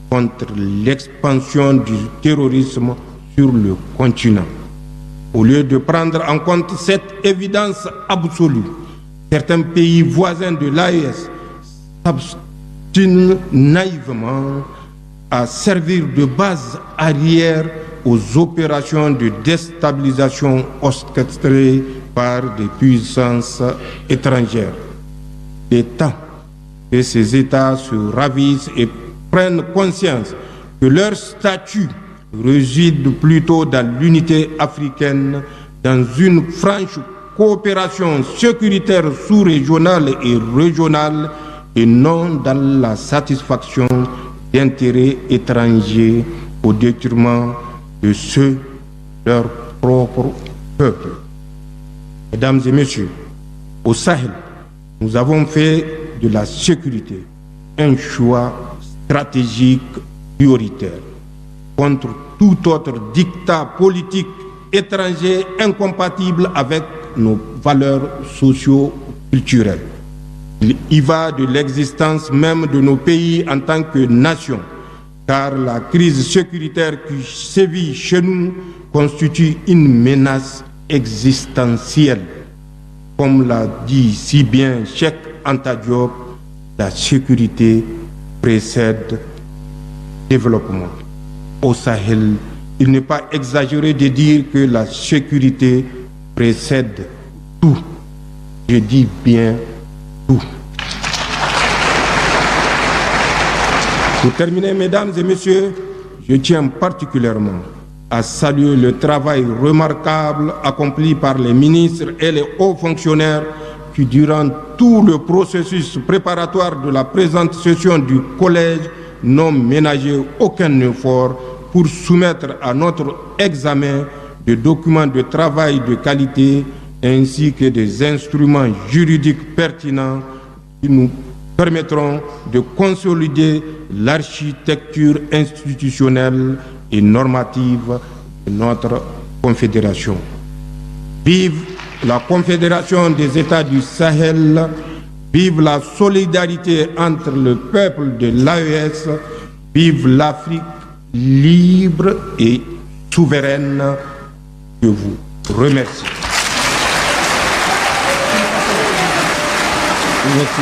contre l'expansion du terrorisme sur le continent. Au lieu de prendre en compte cette évidence absolue, certains pays voisins de l'AES s'abstinent naïvement à servir de base arrière aux opérations de déstabilisation orchestrées par des puissances étrangères. Il est temps que ces États se ravissent et prennent conscience que leur statut réside plutôt dans l'unité africaine, dans une franche coopération sécuritaire sous-régionale et régionale, et non dans la satisfaction d'intérêts étrangers au détriment de ceux de leur propre peuple. Mesdames et messieurs, au Sahel, nous avons fait de la sécurité un choix stratégique prioritaire contre tout autre dictat politique étranger incompatible avec nos valeurs socio-culturelles. Il y va de l'existence même de nos pays en tant que nation, car la crise sécuritaire qui sévit chez nous constitue une menace existentielle. Comme l'a dit si bien Cheikh Anta Diop, la sécurité précède le développement. Au Sahel, il n'est pas exagéré de dire que la sécurité précède le tout. Je dis bien tout. Pour terminer, mesdames et messieurs, je tiens particulièrement à saluer le travail remarquable accompli par les ministres et les hauts fonctionnaires qui, durant tout le processus préparatoire de la présente session du Collège, n'ont ménagé aucun effort pour soumettre à notre examen des documents de travail de qualité ainsi que des instruments juridiques pertinents qui nous permettront de consolider l'architecture institutionnelle et normative de notre Confédération. Vive la Confédération des États du Sahel, vive la solidarité entre le peuple de l'AES, vive l'Afrique libre et souveraine. Je vous remercie. Merci.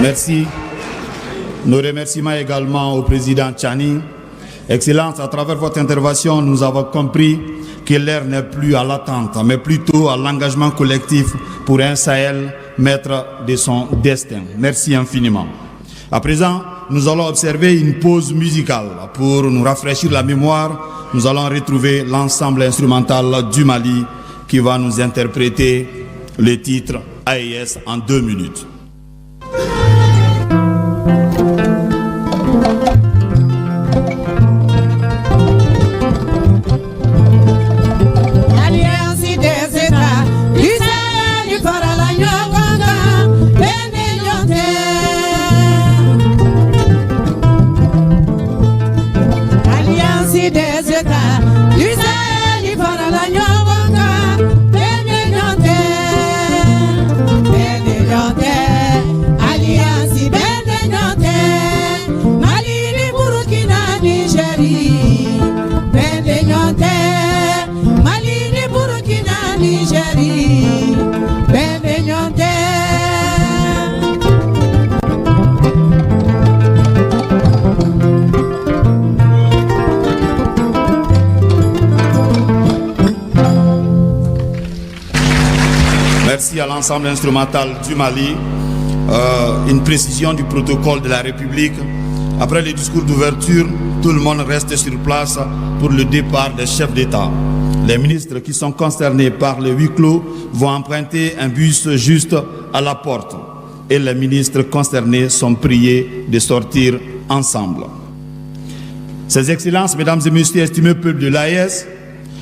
Merci. Nos remerciements également au président Tchani. Excellence, à travers votre intervention, nous avons compris que l'heure n'est plus à l'attente, mais plutôt à l'engagement collectif pour un Sahel maître de son destin. Merci infiniment. À présent, nous allons observer une pause musicale. Pour nous rafraîchir la mémoire, nous allons retrouver l'ensemble instrumental du Mali qui va nous interpréter le titre AES en 2 minutes. Merci à l'ensemble instrumental du Mali. Une précision du protocole de la République. Après le discours d'ouverture, tout le monde reste sur place pour le départ des chefs d'État. Les ministres qui sont concernés par le huis clos vont emprunter un bus juste à la porte. Et les ministres concernés sont priés de sortir ensemble. Ces excellences, mesdames et messieurs, estimés peuple de l'AES,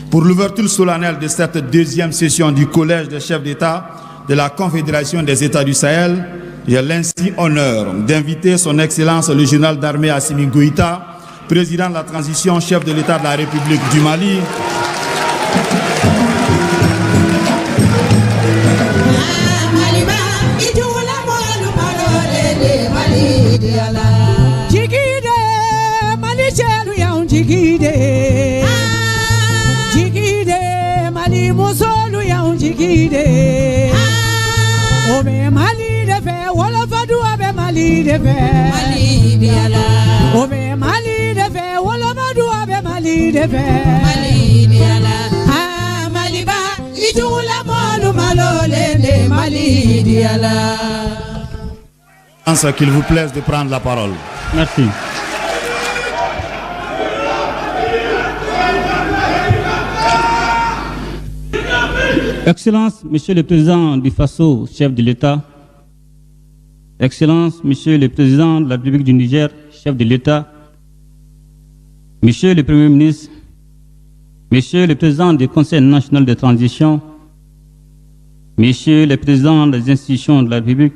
pour l'ouverture solennelle de cette 2e session du Collège des chefs d'État de la Confédération des États du Sahel, j'ai l'insigne honneur d'inviter son Excellence le général d'armée Assimi Goïta, président de la transition, chef de l'État de la République du Mali. Obe Mali de fe, wala fadu abe Mali de fe. Mali diala. Obe Mali de fe, wala fadu abe Mali de fe. Mali diala. Ah Mali ba, itula molu malole de Mali diala. Qu'il vous plaise de prendre la parole. Merci. Excellence, Monsieur le Président du Faso, chef de l'État. Excellence, Monsieur le Président de la République du Niger, chef de l'État. Monsieur le Premier ministre, Monsieur le Président du Conseil national de transition, Monsieur le Président des institutions de la République,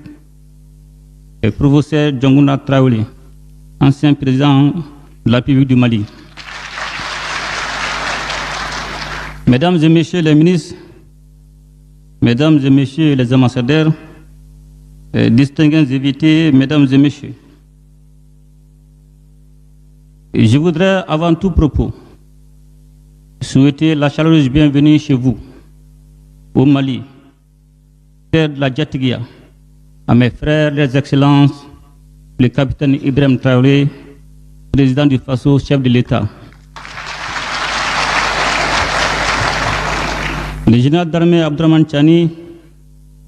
et professeur Djongouna Traoré, ancien président de la République du Mali. Mesdames et Messieurs les ministres, Mesdames et Messieurs les ambassadeurs, distingués invités, Mesdames et Messieurs, je voudrais avant tout propos souhaiter la chaleureuse bienvenue chez vous, au Mali, terre de la Djatigia, à mes frères, les excellences, le capitaine Ibrahim Traoré, président du Faso, chef de l'État, le général d'armée Abdourahmane Tchani,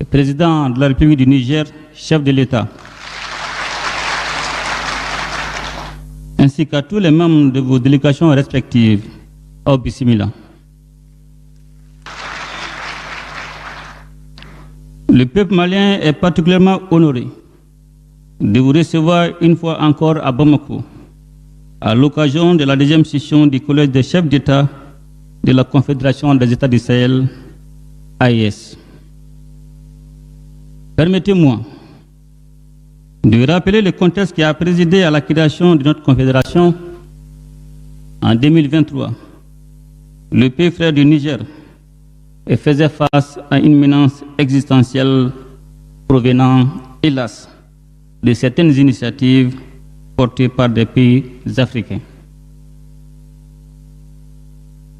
président de la République du Niger, chef de l'État, ainsi qu'à tous les membres de vos délégations respectives. Au Bismillah. Le peuple malien est particulièrement honoré de vous recevoir une fois encore à Bamako, à l'occasion de la deuxième session du Collège des chefs d'État de la Confédération des États du Sahel, AES. Permettez-moi de rappeler le contexte qui a présidé à la création de notre confédération en 2023. Le pays frère du Niger faisait face à une menace existentielle provenant, hélas, de certaines initiatives portées par des pays africains.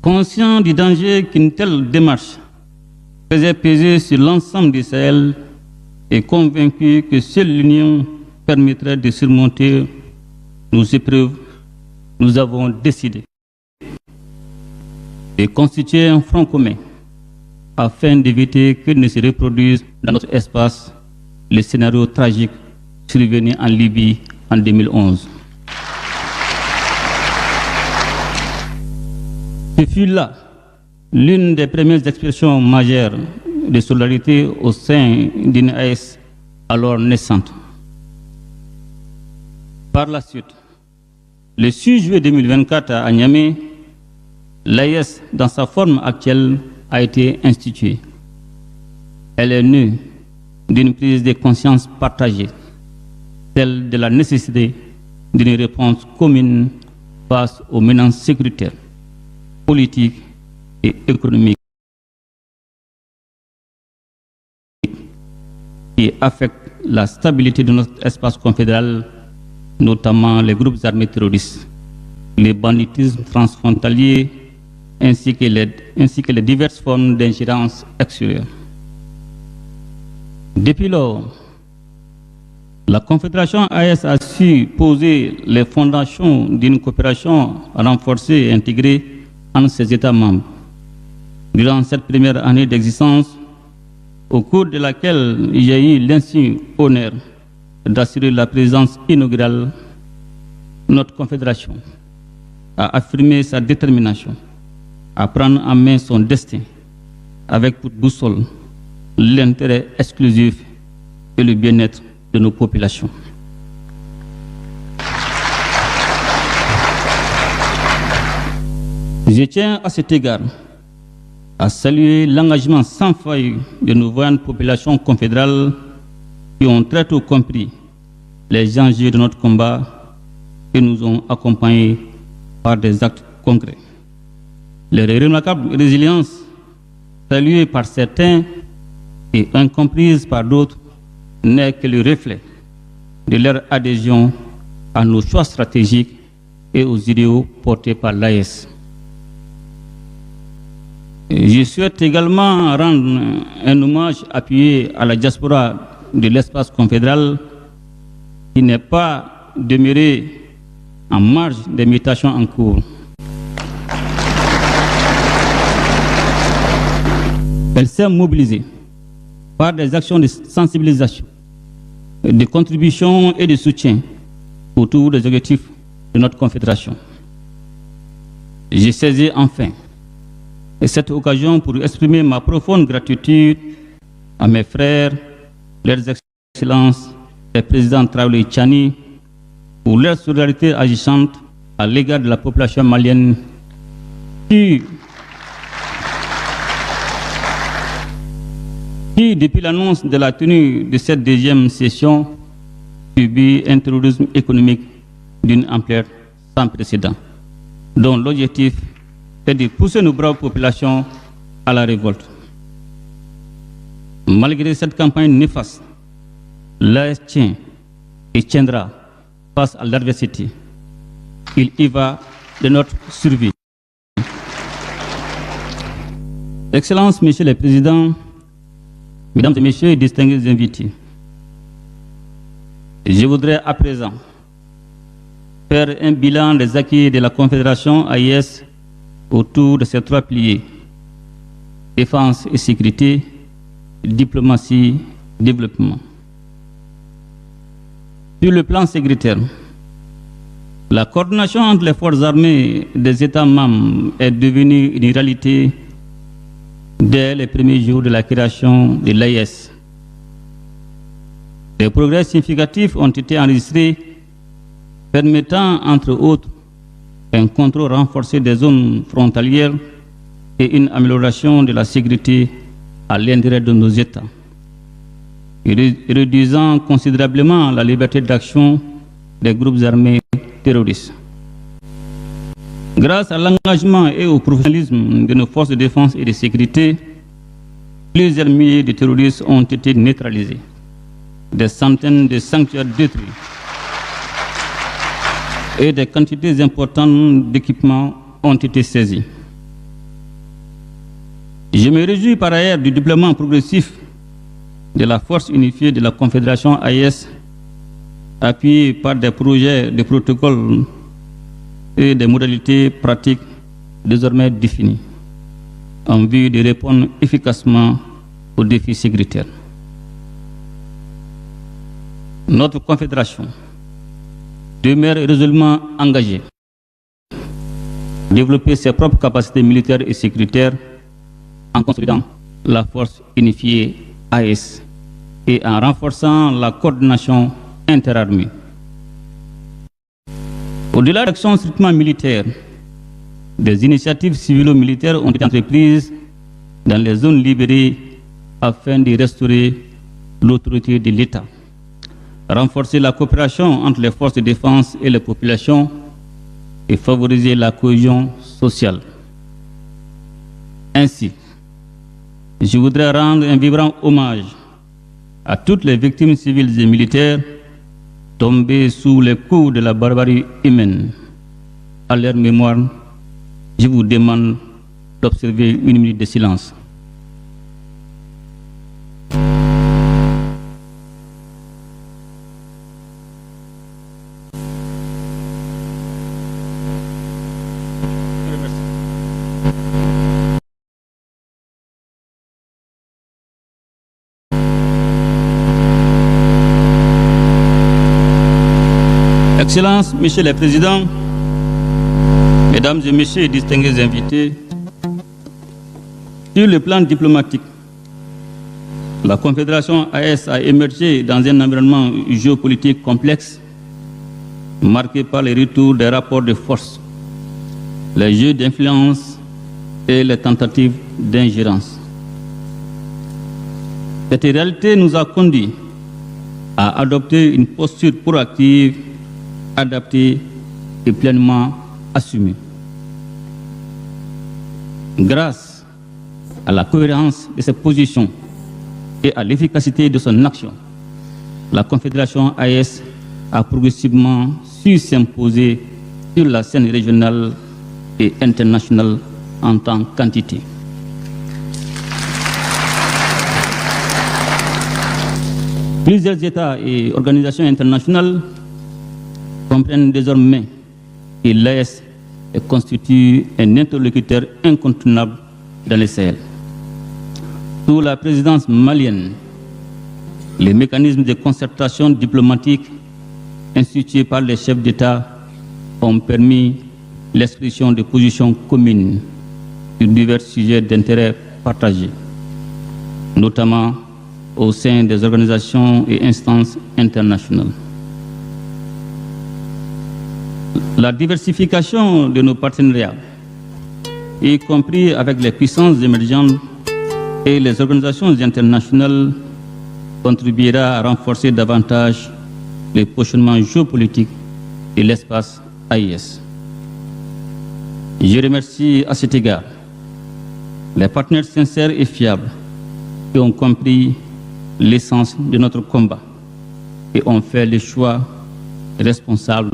Conscient du danger qu'une telle démarche faisait peser sur l'ensemble du Sahel et convaincu que seule l'union permettrait de surmonter nos épreuves, nous avons décidé de constituer un front commun afin d'éviter que ne se reproduise dans notre espace le scénario tragique survenu en Libye en 2011. Ce fut là l'une des premières expressions majeures de solidarité au sein d'une AES alors naissante. Par la suite, le 6 juillet 2024 à Niamey, l'AES dans sa forme actuelle a été instituée. Elle est née d'une prise de conscience partagée, celle de la nécessité d'une réponse commune face aux menaces sécuritaires, politiques et économiques qui affectent la stabilité de notre espace confédéral, notamment les groupes armés terroristes, les banditismes transfrontaliers, ainsi que les diverses formes d'ingérence extérieure. Depuis lors, la Confédération AES a su poser les fondations d'une coopération renforcée et intégrée entre ses États membres. Durant cette première année d'existence, au cours de laquelle il y a eu l'insigne honneur d'assurer la présidence inaugurale, notre Confédération a affirmé sa détermination à prendre en main son destin avec pour boussole l'intérêt exclusif et le bien-être de nos populations. Je tiens à cet égard à saluer l'engagement sans faille de nos vaillantes populations confédérales qui ont très tôt compris les enjeux de notre combat et nous ont accompagnés par des actes concrets. Leur remarquable résilience, saluée par certains et incomprise par d'autres, n'est que le reflet de leur adhésion à nos choix stratégiques et aux idéaux portés par l'AES. Je souhaite également rendre un hommage appuyé à la diaspora de l'espace confédéral qui n'est pas demeurée en marge des mutations en cours. Elle s'est mobilisée par des actions de sensibilisation, de contribution et de soutien autour des objectifs de notre confédération. J'ai saisi enfin cette occasion pour exprimer ma profonde gratitude à mes frères, leurs excellences, les présidents Traoré Tchani, pour leur solidarité agissante à l'égard de la population malienne qui, depuis l'annonce de la tenue de cette deuxième session, subit un terrorisme économique d'une ampleur sans précédent, dont l'objectif est de pousser nos braves populations à la révolte. Malgré cette campagne néfaste, l'AES tient et tiendra face à l'adversité. Il y va de notre survie. Excellences, Messieurs les Présidents, Mesdames et Messieurs et distingués invités, je voudrais à présent faire un bilan des acquis de la Confédération AIS autour de ces trois piliers: défense et sécurité, diplomatie, développement. Sur le plan sécuritaire, la coordination entre les forces armées des États membres est devenue une réalité dès les premiers jours de la création de l'AIS. Des progrès significatifs ont été enregistrés, permettant entre autres un contrôle renforcé des zones frontalières et une amélioration de la sécurité à l'intérieur de nos États, réduisant considérablement la liberté d'action des groupes armés terroristes. Grâce à l'engagement et au professionnalisme de nos forces de défense et de sécurité, plusieurs milliers de terroristes ont été neutralisés, des centaines de sanctuaires détruits et des quantités importantes d'équipements ont été saisis. Je me réjouis par ailleurs du déploiement progressif de la force unifiée de la Confédération AIS, appuyée par des projets de protocoles et des modalités pratiques désormais définies, en vue de répondre efficacement aux défis sécuritaires. Notre Confédération demeure résolument engagée à développer ses propres capacités militaires et sécuritaires en consolidant la force unifiée AIS et en renforçant la coordination interarmée. Au-delà d'actions strictement militaires, des initiatives civilo-militaires ont été entreprises dans les zones libérées afin de restaurer l'autorité de l'État, renforcer la coopération entre les forces de défense et les populations et favoriser la cohésion sociale. Ainsi, je voudrais rendre un vibrant hommage à toutes les victimes civiles et militaires tombées sous les coups de la barbarie humaine. À leur mémoire, je vous demande d'observer une minute de silence. Excellences, Messieurs les Présidents, Mesdames et Messieurs distingués invités, sur le plan diplomatique, la Confédération AIS a émergé dans un environnement géopolitique complexe, marqué par les retours des rapports de force, les jeux d'influence et les tentatives d'ingérence. Cette réalité nous a conduits à adopter une posture proactive, adaptée et pleinement assumée. Grâce à la cohérence de ses positions et à l'efficacité de son action, la Confédération AIS a progressivement su s'imposer sur la scène régionale et internationale en tant qu'entité. Plusieurs États et organisations internationales comprennent désormais que l'AIS constitue un interlocuteur incontournable dans le Sahel. Sous la présidence malienne, les mécanismes de concertation diplomatique institués par les chefs d'État ont permis l'expression de positions communes sur divers sujets d'intérêt partagé, notamment au sein des organisations et instances internationales. La diversification de nos partenariats, y compris avec les puissances émergentes et les organisations internationales, contribuera à renforcer davantage le positionnement géopolitique de l'espace AIS. Je remercie à cet égard les partenaires sincères et fiables qui ont compris l'essence de notre combat et ont fait le choix responsable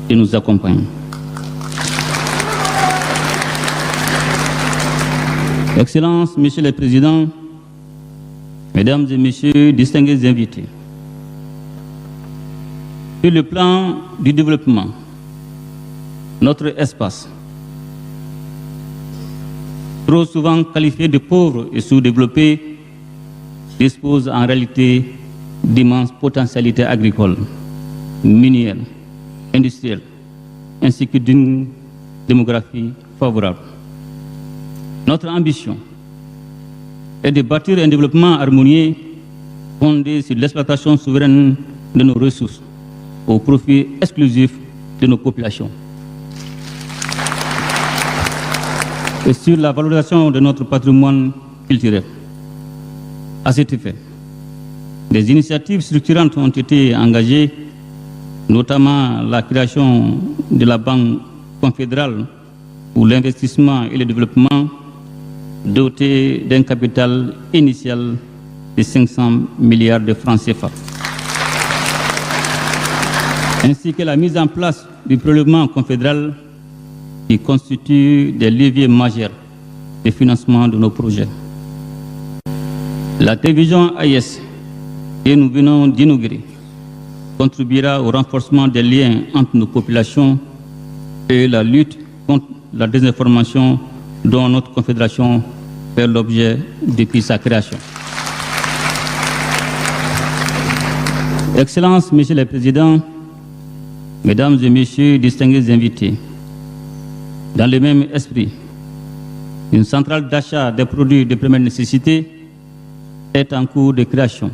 de nous accompagner. Excellences, Messieurs les Présidents, Mesdames et Messieurs distingués invités, sur le plan du développement, notre espace, trop souvent qualifié de pauvre et sous-développé, dispose en réalité d'immenses potentialités agricoles, minières, industrielles, ainsi que d'une démographie favorable. Notre ambition est de bâtir un développement harmonieux fondé sur l'exploitation souveraine de nos ressources au profit exclusif de nos populations et sur la valorisation de notre patrimoine culturel. À cet effet, des initiatives structurantes ont été engagées, notamment la création de la Banque confédérale pour l'investissement et le développement, dotée d'un capital initial de 500 milliards de francs CFA, ainsi que la mise en place du prélèvement confédéral qui constitue des leviers majeurs de financement de nos projets. La télévision AIS que nous venons d'inaugurer contribuera au renforcement des liens entre nos populations et la lutte contre la désinformation dont notre confédération fait l'objet depuis sa création. Excellences, Monsieur le Président, Mesdames et Messieurs, distingués invités, dans le même esprit, une centrale d'achat des produits de première nécessité est en cours de création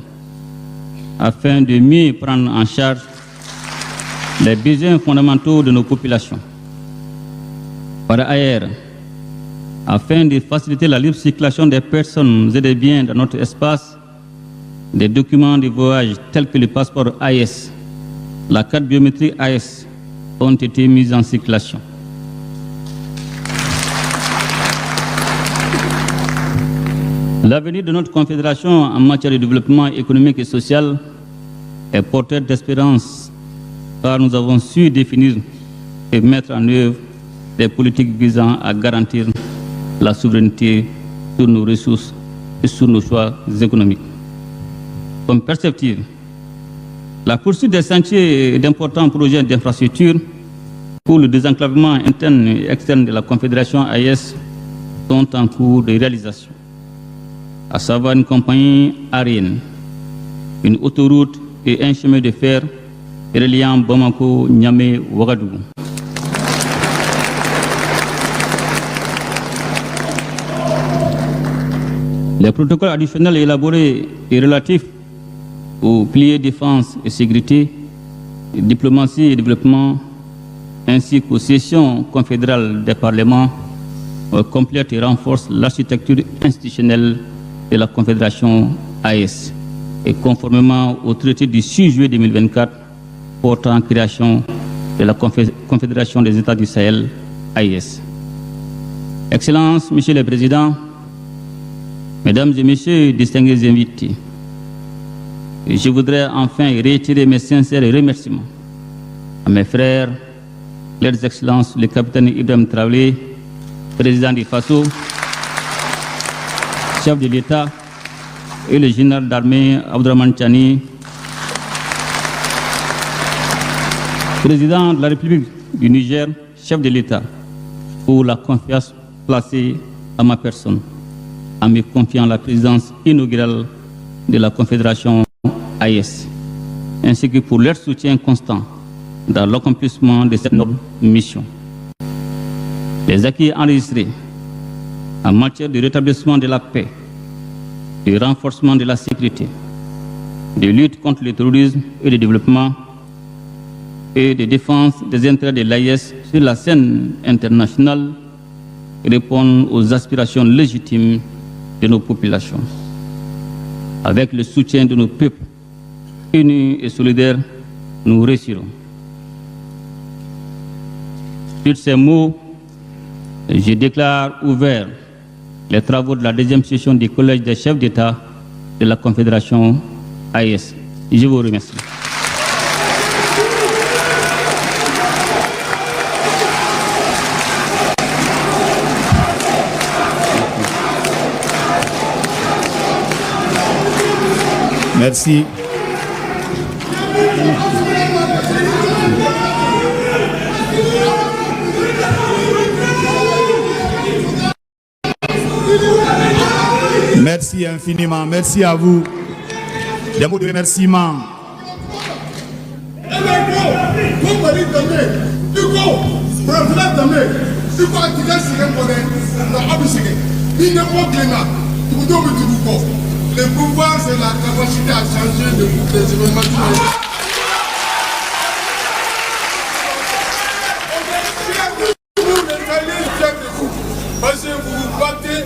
afin de mieux prendre en charge les besoins fondamentaux de nos populations. Par ailleurs, afin de faciliter la libre circulation des personnes et des biens dans notre espace, des documents de voyage tels que le passeport AIS, la carte biométrique AIS ont été mis en circulation. L'avenir de notre confédération en matière de développement économique et social est porteur d'espérance, car nous avons su définir et mettre en œuvre des politiques visant à garantir la souveraineté sur nos ressources et sur nos choix économiques. Comme perspective, la poursuite des chantiers d'importants projets d'infrastructure pour le désenclavement interne et externe de la Confédération AIS sont en cours de réalisation, à savoir une compagnie aérienne, une autoroute et un chemin de fer reliant Bamako, Niamey, Ouagadougou. Les protocoles additionnels élaborés et relatifs aux piliers défense et sécurité, diplomatie et développement, ainsi qu'aux sessions confédérales des parlements, complètent et renforcent l'architecture institutionnelle de la Confédération AIS, et conformément au traité du 6 juillet 2024 portant création de la Confédération des États du Sahel, AIS. Excellences, Monsieur le Président, Mesdames et Messieurs, distingués invités, je voudrais enfin réitérer mes sincères remerciements à mes frères, leurs Excellences, le capitaine Ibrahim Traoré, président du FASO, chef de l'État, et le général d'armée Abdourahmane Tiani, président de la République du Niger, chef de l'État, pour la confiance placée à ma personne, en me confiant la présidence inaugurale de la Confédération AIS, ainsi que pour leur soutien constant dans l'accomplissement de cette noble mission. Les acquis enregistrés en matière de rétablissement de la paix, de renforcement de la sécurité, de lutte contre le terrorisme et de développement, et de défense des intérêts de l'AIS sur la scène internationale répondent aux aspirations légitimes de nos populations. Avec le soutien de nos peuples unis et solidaires, nous réussirons. Sur ces mots, je déclare ouvert les travaux de la deuxième session du Collège des chefs d'État de la Confédération AIS. Je vous remercie. Merci. Merci infiniment. Merci à vous. Des mots de remerciement. Le pouvoir, c'est la capacité à changer de les événements du monde. Parce que vous vous battez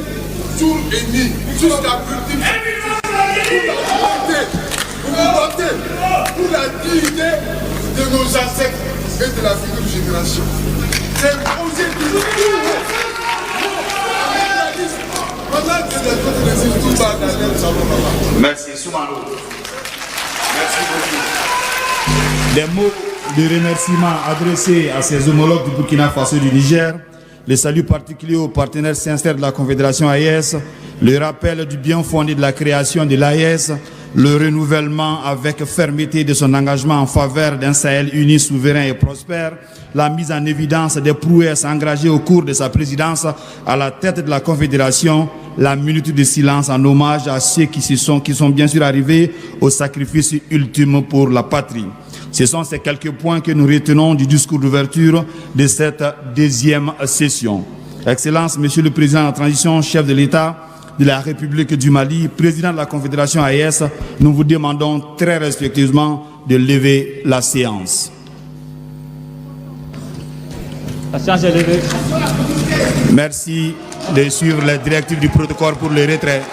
jour et nuit jusqu'à l'ultime. Vous vous battez pour la dignité de nos ancêtres et de la future génération. C'est aujourd'hui. Merci, Soumano. Merci beaucoup. Des mots de remerciement adressés à ses homologues du Burkina Faso et du Niger, le salut particulier aux partenaires sincères de la Confédération AES, le rappel du bien fondé de la création de l'AES, le renouvellement avec fermeté de son engagement en faveur d'un Sahel uni, souverain et prospère, la mise en évidence des prouesses engagées au cours de sa présidence à la tête de la Confédération, la minute de silence en hommage à ceux qui sont bien sûr arrivés au sacrifice ultime pour la patrie. Ce sont ces quelques points que nous retenons du discours d'ouverture de cette deuxième session. Excellence, Monsieur le Président de la Transition, chef de l'État de la République du Mali, président de la Confédération AES, nous vous demandons très respectueusement de lever la séance. La séance est levée. Merci de suivre les directives du protocole pour le retrait.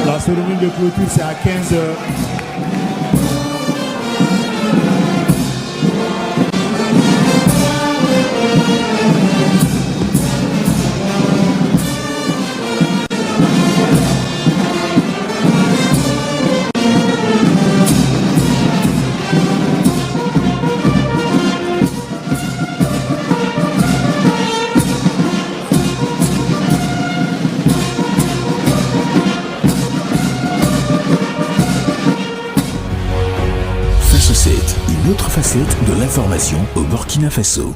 La cérémonie de clôture, c'est à 15 heures. Une autre facette de l'information au Burkina Faso.